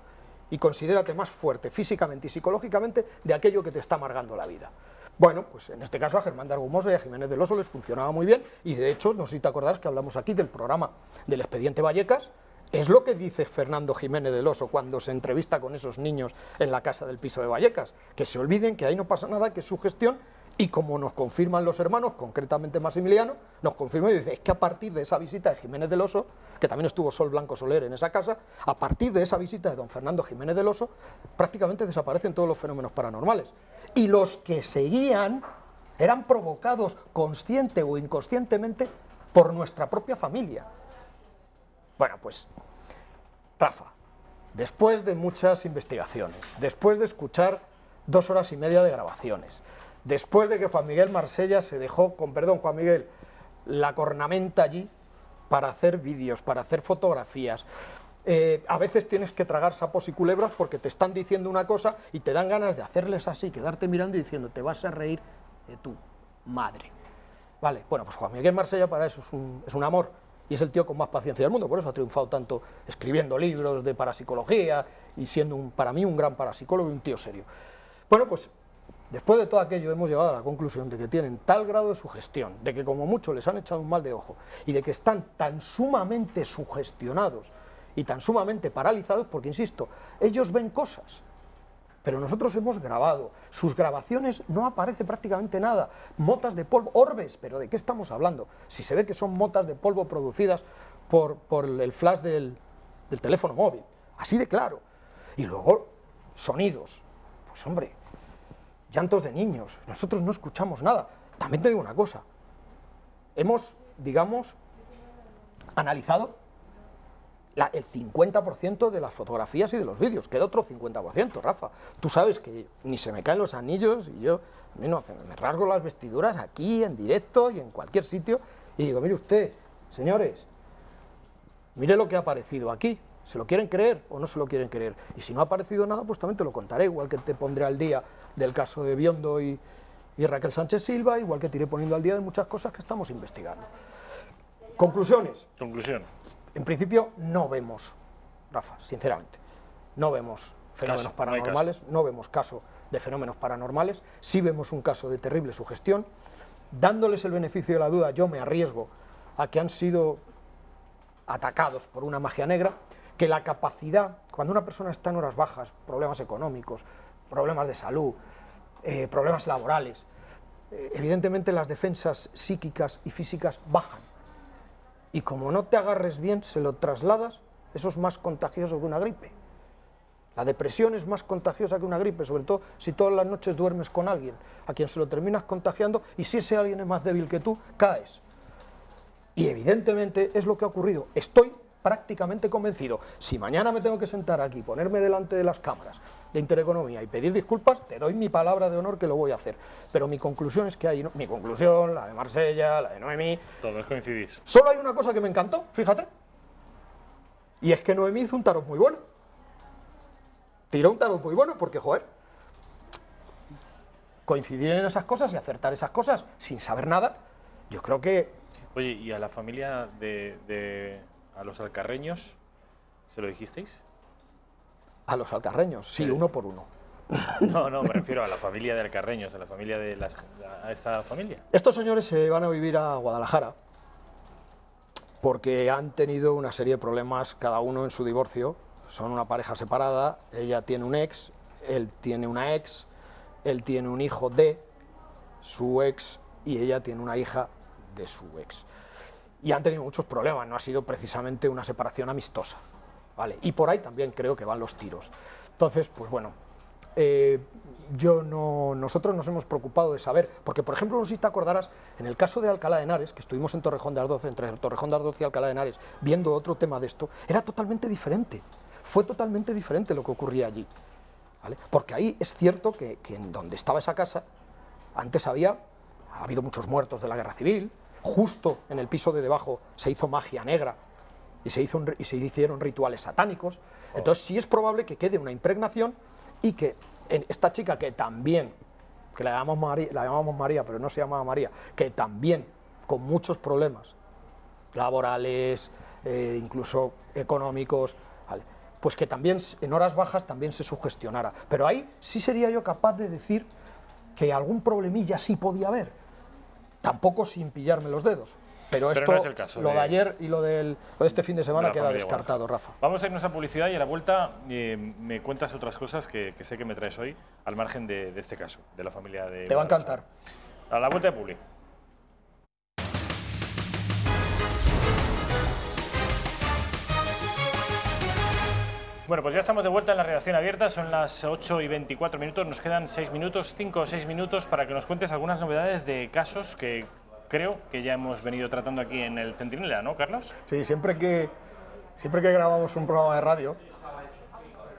y considérate más fuerte físicamente y psicológicamente de aquello que te está amargando la vida. Bueno, pues en este caso a Germán de Argumosa y a Jiménez del Oso les funcionaba muy bien y de hecho, no sé si te acordás que hablamos aquí del programa del Expediente Vallecas. Es lo que dice Fernando Jiménez del Oso cuando se entrevista con esos niños en la casa del piso de Vallecas, que se olviden que ahí no pasa nada, que es su gestión, y como nos confirman los hermanos, concretamente Maximiliano, nos confirma y dice, es que a partir de esa visita de Jiménez del Oso, que también estuvo Sol Blanco Soler en esa casa, a partir de esa visita de don Fernando Jiménez del Oso, prácticamente desaparecen todos los fenómenos paranormales. Y los que seguían eran provocados consciente o inconscientemente por nuestra propia familia. Bueno, pues, Rafa, después de muchas investigaciones, después de escuchar 2 horas y media de grabaciones, después de que Juan Miguel Marsella se dejó, con perdón Juan Miguel, la cornamenta allí para hacer vídeos, para hacer fotografías, a veces tienes que tragar sapos y culebras porque te están diciendo una cosa y te dan ganas de hacerles así, quedarte mirando y diciendo, te vas a reír de tu madre. Vale, bueno, pues Juan Miguel Marsella para eso es un amor. Y es el tío con más paciencia del mundo, por eso ha triunfado tanto escribiendo libros de parapsicología y siendo para mí un gran parapsicólogo y un tío serio. Bueno, pues después de todo aquello hemos llegado a la conclusión de que tienen tal grado de sugestión, de que como mucho les han echado un mal de ojo y de que están tan sumamente sugestionados y tan sumamente paralizados porque, insisto, ellos ven cosas. Pero nosotros hemos grabado, sus grabaciones no aparece prácticamente nada, motas de polvo, orbes, pero ¿de qué estamos hablando? Si se ve que son motas de polvo producidas por el flash del teléfono móvil, así de claro. Y luego, sonidos, pues hombre, llantos de niños, nosotros no escuchamos nada. También te digo una cosa, hemos, digamos, analizado el 50% de las fotografías y de los vídeos, queda otro 50%, Rafa. Tú sabes que ni se me caen los anillos y yo me rasgo las vestiduras aquí, en directo y en cualquier sitio, y digo, mire usted, señores, mire lo que ha aparecido aquí. ¿Se lo quieren creer o no se lo quieren creer? Y si no ha aparecido nada, pues también te lo contaré, igual que te pondré al día del caso de Biondo y Raquel Sánchez Silva, igual que te iré poniendo al día de muchas cosas que estamos investigando. Conclusiones. Conclusión. En principio no vemos, Rafa, sinceramente, no vemos fenómenos paranormales, no vemos caso de fenómenos paranormales, sí vemos un caso de terrible sugestión. Dándoles el beneficio de la duda, yo me arriesgo a que han sido atacados por una magia negra, que la capacidad, cuando una persona está en horas bajas, problemas económicos, problemas de salud, problemas laborales, evidentemente las defensas psíquicas y físicas bajan. Y como no te agarres bien, se lo trasladas, eso es más contagioso que una gripe. La depresión es más contagiosa que una gripe, sobre todo si todas las noches duermes con alguien, a quien se lo terminas contagiando, y si ese alguien es más débil que tú, caes. Y evidentemente es lo que ha ocurrido. Estoy prácticamente convencido. Si mañana me tengo que sentar aquí, ponerme delante de las cámaras de Intereconomía y pedir disculpas, te doy mi palabra de honor que lo voy a hacer. Pero mi conclusión es que hay, mi conclusión, la de Marsella, la de Noemí... Todos coincidís. Solo hay una cosa que me encantó, fíjate, y es que Noemí hizo un tarot muy bueno. Tiró un tarot muy bueno porque, joder, coincidir en esas cosas y acertar esas cosas sin saber nada, yo creo que... Oye, ¿y a la familia a los alcarreños se lo dijisteis? A los alcarreños, sí, uno por uno. No, me refiero a la familia de alcarreños, a la familia de a esa familia. Estos señores se van a vivir a Guadalajara porque han tenido una serie de problemas, cada uno en su divorcio. Son una pareja separada, ella tiene un ex, él tiene una ex, él tiene un hijo de su ex y ella tiene una hija de su ex. Y han tenido muchos problemas, no ha sido precisamente una separación amistosa, ¿vale? Y por ahí también creo que van los tiros. Entonces, pues bueno, nosotros nos hemos preocupado de saber, porque por ejemplo, no sé si te acordarás, en el caso de Alcalá de Henares, que estuvimos en Torrejón de Ardoz, entre Torrejón de Ardoz y Alcalá de Henares, viendo otro tema de esto, era totalmente diferente. Fue totalmente diferente lo que ocurría allí, ¿vale? Porque ahí es cierto que en donde estaba esa casa, antes ha habido muchos muertos de la guerra civil, justo en el piso de debajo se hizo magia negra y se hicieron rituales satánicos, entonces sí es probable que quede una impregnación y que esta chica que también, que la llamamos María, pero no se llamaba María, que también con muchos problemas laborales, incluso económicos, ¿vale?, pues que también en horas bajas también se sugestionara. Pero ahí sí sería yo capaz de decir que algún problemilla sí podía haber, tampoco sin pillarme los dedos. Pero esto, no es el caso lo de ayer y lo de este fin de semana queda descartado, Rafa. Vamos a irnos a publicidad y a la vuelta me cuentas otras cosas que sé que me traes hoy, al margen de este caso, de la familia de... Te va a encantar. A la vuelta de publi. Bueno, pues ya estamos de vuelta en la redacción abierta, son las 8 y 24 minutos, nos quedan 6 minutos, 5 o 6 minutos para que nos cuentes algunas novedades de casos que creo que ya hemos venido tratando aquí en el Centinela, ¿no, Carlos? Sí, siempre que grabamos un programa de radio,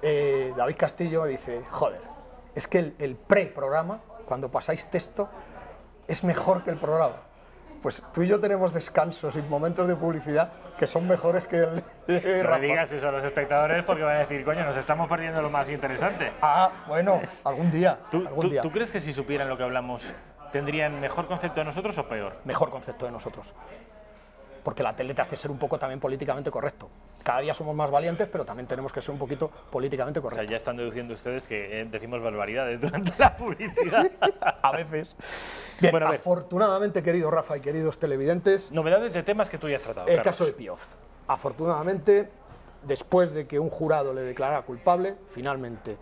David Castillo me dice, joder, es que el pre-programa, cuando pasáis texto, es mejor que el programa. Pues tú y yo tenemos descansos y momentos de publicidad que son mejores que el No le digas eso a los espectadores porque van a decir, coño, nos estamos perdiendo lo más interesante. Ah, bueno, algún día. ¿Tú crees que si supieran lo que hablamos, tendrían mejor concepto de nosotros o peor? Mejor concepto de nosotros. Porque la tele te hace ser un poco también políticamente correcto. Cada día somos más valientes, pero también tenemos que ser un poquito políticamente correctos. O sea, ya están deduciendo ustedes que decimos barbaridades durante la publicidad. A veces. Bien, bueno, afortunadamente, querido Rafa y queridos televidentes... Novedades de temas que tú ya has tratado, El Carlos. caso de Pioz. Afortunadamente, después de que un jurado le declarara culpable, finalmente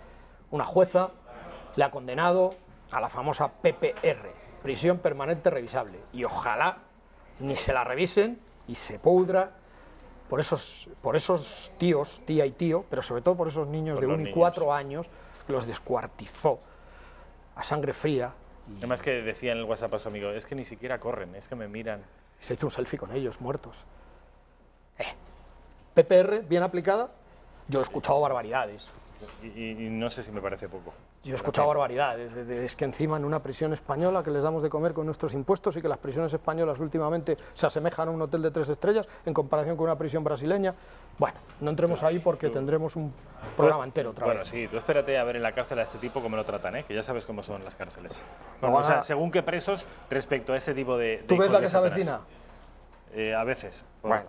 una jueza le ha condenado a la famosa PPR, prisión permanente revisable. Y ojalá ni se la revisen y se pudra por esos tíos, tía y tío, pero sobre todo por esos niños de 1 y 4 años, que los descuartizó a sangre fría. Y además que decía en el WhatsApp a su amigo, es que ni siquiera corren, es que me miran. se hizo un selfie con ellos, muertos. PPR, bien aplicada, yo he escuchado barbaridades. Y no sé si me parece poco. Yo he escuchado barbaridades, es que encima en una prisión española que les damos de comer con nuestros impuestos y que las prisiones españolas últimamente se asemejan a un hotel de 3 estrellas en comparación con una prisión brasileña. Bueno, no entremos ahí porque tendremos un programa entero otra vez. Bueno, sí, tú espérate a ver en la cárcel a este tipo cómo lo tratan, ¿eh? Que ya sabes cómo son las cárceles. Bueno, o sea, según qué presos respecto a ese tipo de ¿Tú ves la que se avecina? A veces. Bueno,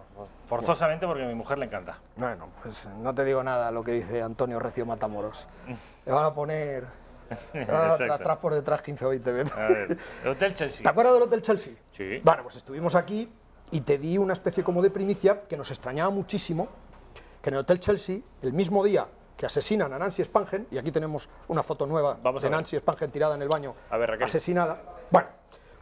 forzosamente porque a mi mujer le encanta. Bueno, pues no te digo nada lo que dice Antonio Recio Matamoros. Le van a poner atrás por detrás 15 o 20 veces. A ver, el Hotel Chelsea. ¿Te acuerdas del Hotel Chelsea? Sí. Bueno, pues estuvimos aquí y te di una especie como de primicia que nos extrañaba muchísimo, que en el Hotel Chelsea, el mismo día que asesinan a Nancy Spungen, y aquí tenemos una foto nueva de Nancy Spungen tirada en el baño, asesinada. Bueno,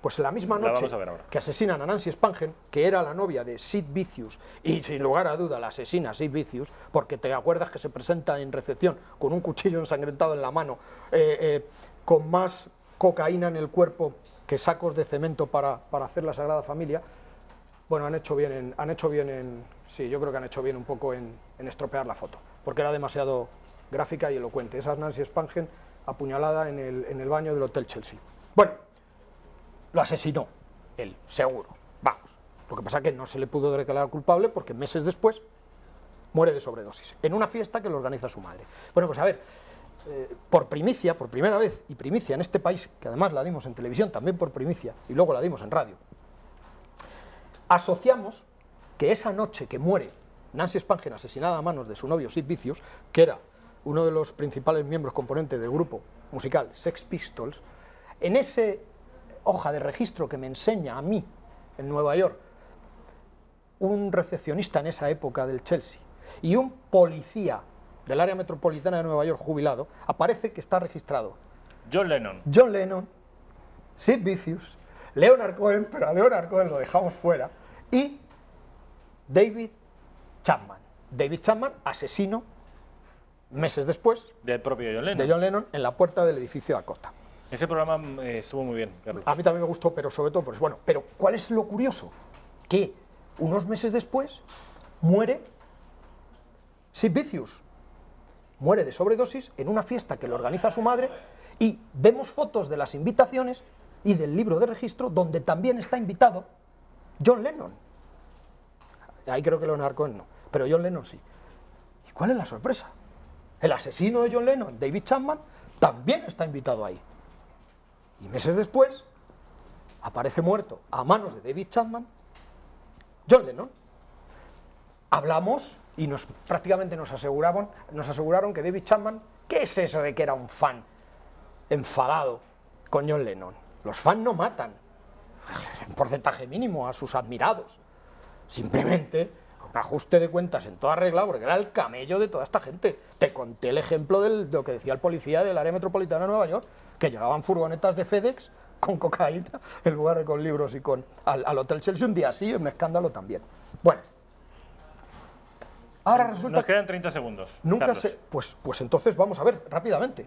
pues la misma noche que asesinan a Nancy Spungen, que era la novia de Sid Vicious, y sin lugar a duda la asesina Sid Vicious, porque te acuerdas que se presenta en recepción con un cuchillo ensangrentado en la mano, con más cocaína en el cuerpo que sacos de cemento para hacer la Sagrada Familia. Bueno, han hecho bien sí, yo creo que han hecho bien un poco en estropear la foto, porque era demasiado gráfica y elocuente. Esa es Nancy Spungen apuñalada en el baño del Hotel Chelsea. Bueno, lo asesinó él, seguro, vamos. Lo que pasa es que no se le pudo declarar culpable porque meses después muere de sobredosis, en una fiesta que lo organiza su madre. Bueno, pues a ver, por primicia, por primera vez, y primicia en este país, que además la dimos en televisión también por primicia, y luego la dimos en radio, asociamos que esa noche que muere Nancy Spungen asesinada a manos de su novio Sid Vicious, que era uno de los principales miembros componentes del grupo musical Sex Pistols, en ese hoja de registro que me enseña a mí en Nueva York un recepcionista en esa época del Chelsea y un policía del área metropolitana de Nueva York jubilado, aparece que está registrado John Lennon, Sid Vicious, Leonard Cohen, pero a Leonard Cohen lo dejamos fuera, y David Chapman. David Chapman, asesino, meses después, del propio John Lennon. De John Lennon en la puerta del edificio Dakota. Ese programa estuvo muy bien, Carlos. A mí también me gustó, pero sobre todo, pues bueno, pero ¿cuál es lo curioso? Que unos meses después muere Sid Vicious. Muere de sobredosis en una fiesta que le organiza su madre y vemos fotos de las invitaciones y del libro de registro donde también está invitado John Lennon. Ahí creo que Leonard Cohen no, pero John Lennon sí. ¿Y cuál es la sorpresa? El asesino de John Lennon, David Chapman, también está invitado ahí. Y meses después aparece muerto a manos de David Chapman John Lennon. Hablamos y prácticamente nos aseguraron que David Chapman, ¿qué es eso de que era un fan enfadado con John Lennon? Los fans no matan, un porcentaje mínimo a sus admirados. Simplemente un ajuste de cuentas en toda regla, porque era el camello de toda esta gente. Te conté el ejemplo de lo que decía el policía del área metropolitana de Nueva York, que llegaban furgonetas de FedEx con cocaína en lugar de con libros y al Hotel Chelsea un día así, un escándalo también. Bueno, ahora resulta... Nos quedan 30 segundos, Nunca Carlos. Pues entonces vamos a ver, rápidamente,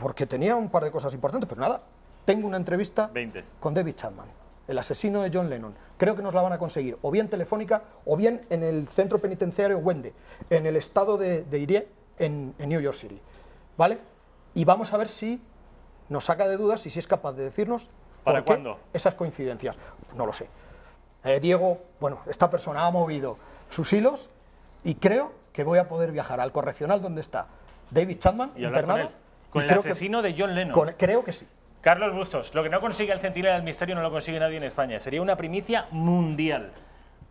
porque tenía un par de cosas importantes, pero nada, tengo una entrevista con David Chapman, el asesino de John Lennon. Creo que nos la van a conseguir, o bien telefónica, o bien en el centro penitenciario Wende, en el estado de Erie, en New York City, ¿vale? Y vamos a ver si nos saca de dudas y si es capaz de decirnos ¿para cuándo esas coincidencias. No lo sé. Diego, bueno, esta persona ha movido sus hilos y creo que voy a poder viajar al correccional donde está David Chapman, y internado, con el asesino de John Lennon. Creo que sí. Carlos Bustos, lo que no consigue el Centinela del Misterio no lo consigue nadie en España. Sería una primicia mundial.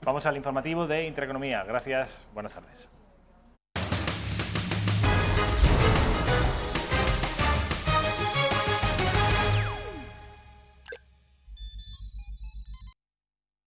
Vamos al informativo de Intereconomía. Gracias, buenas tardes.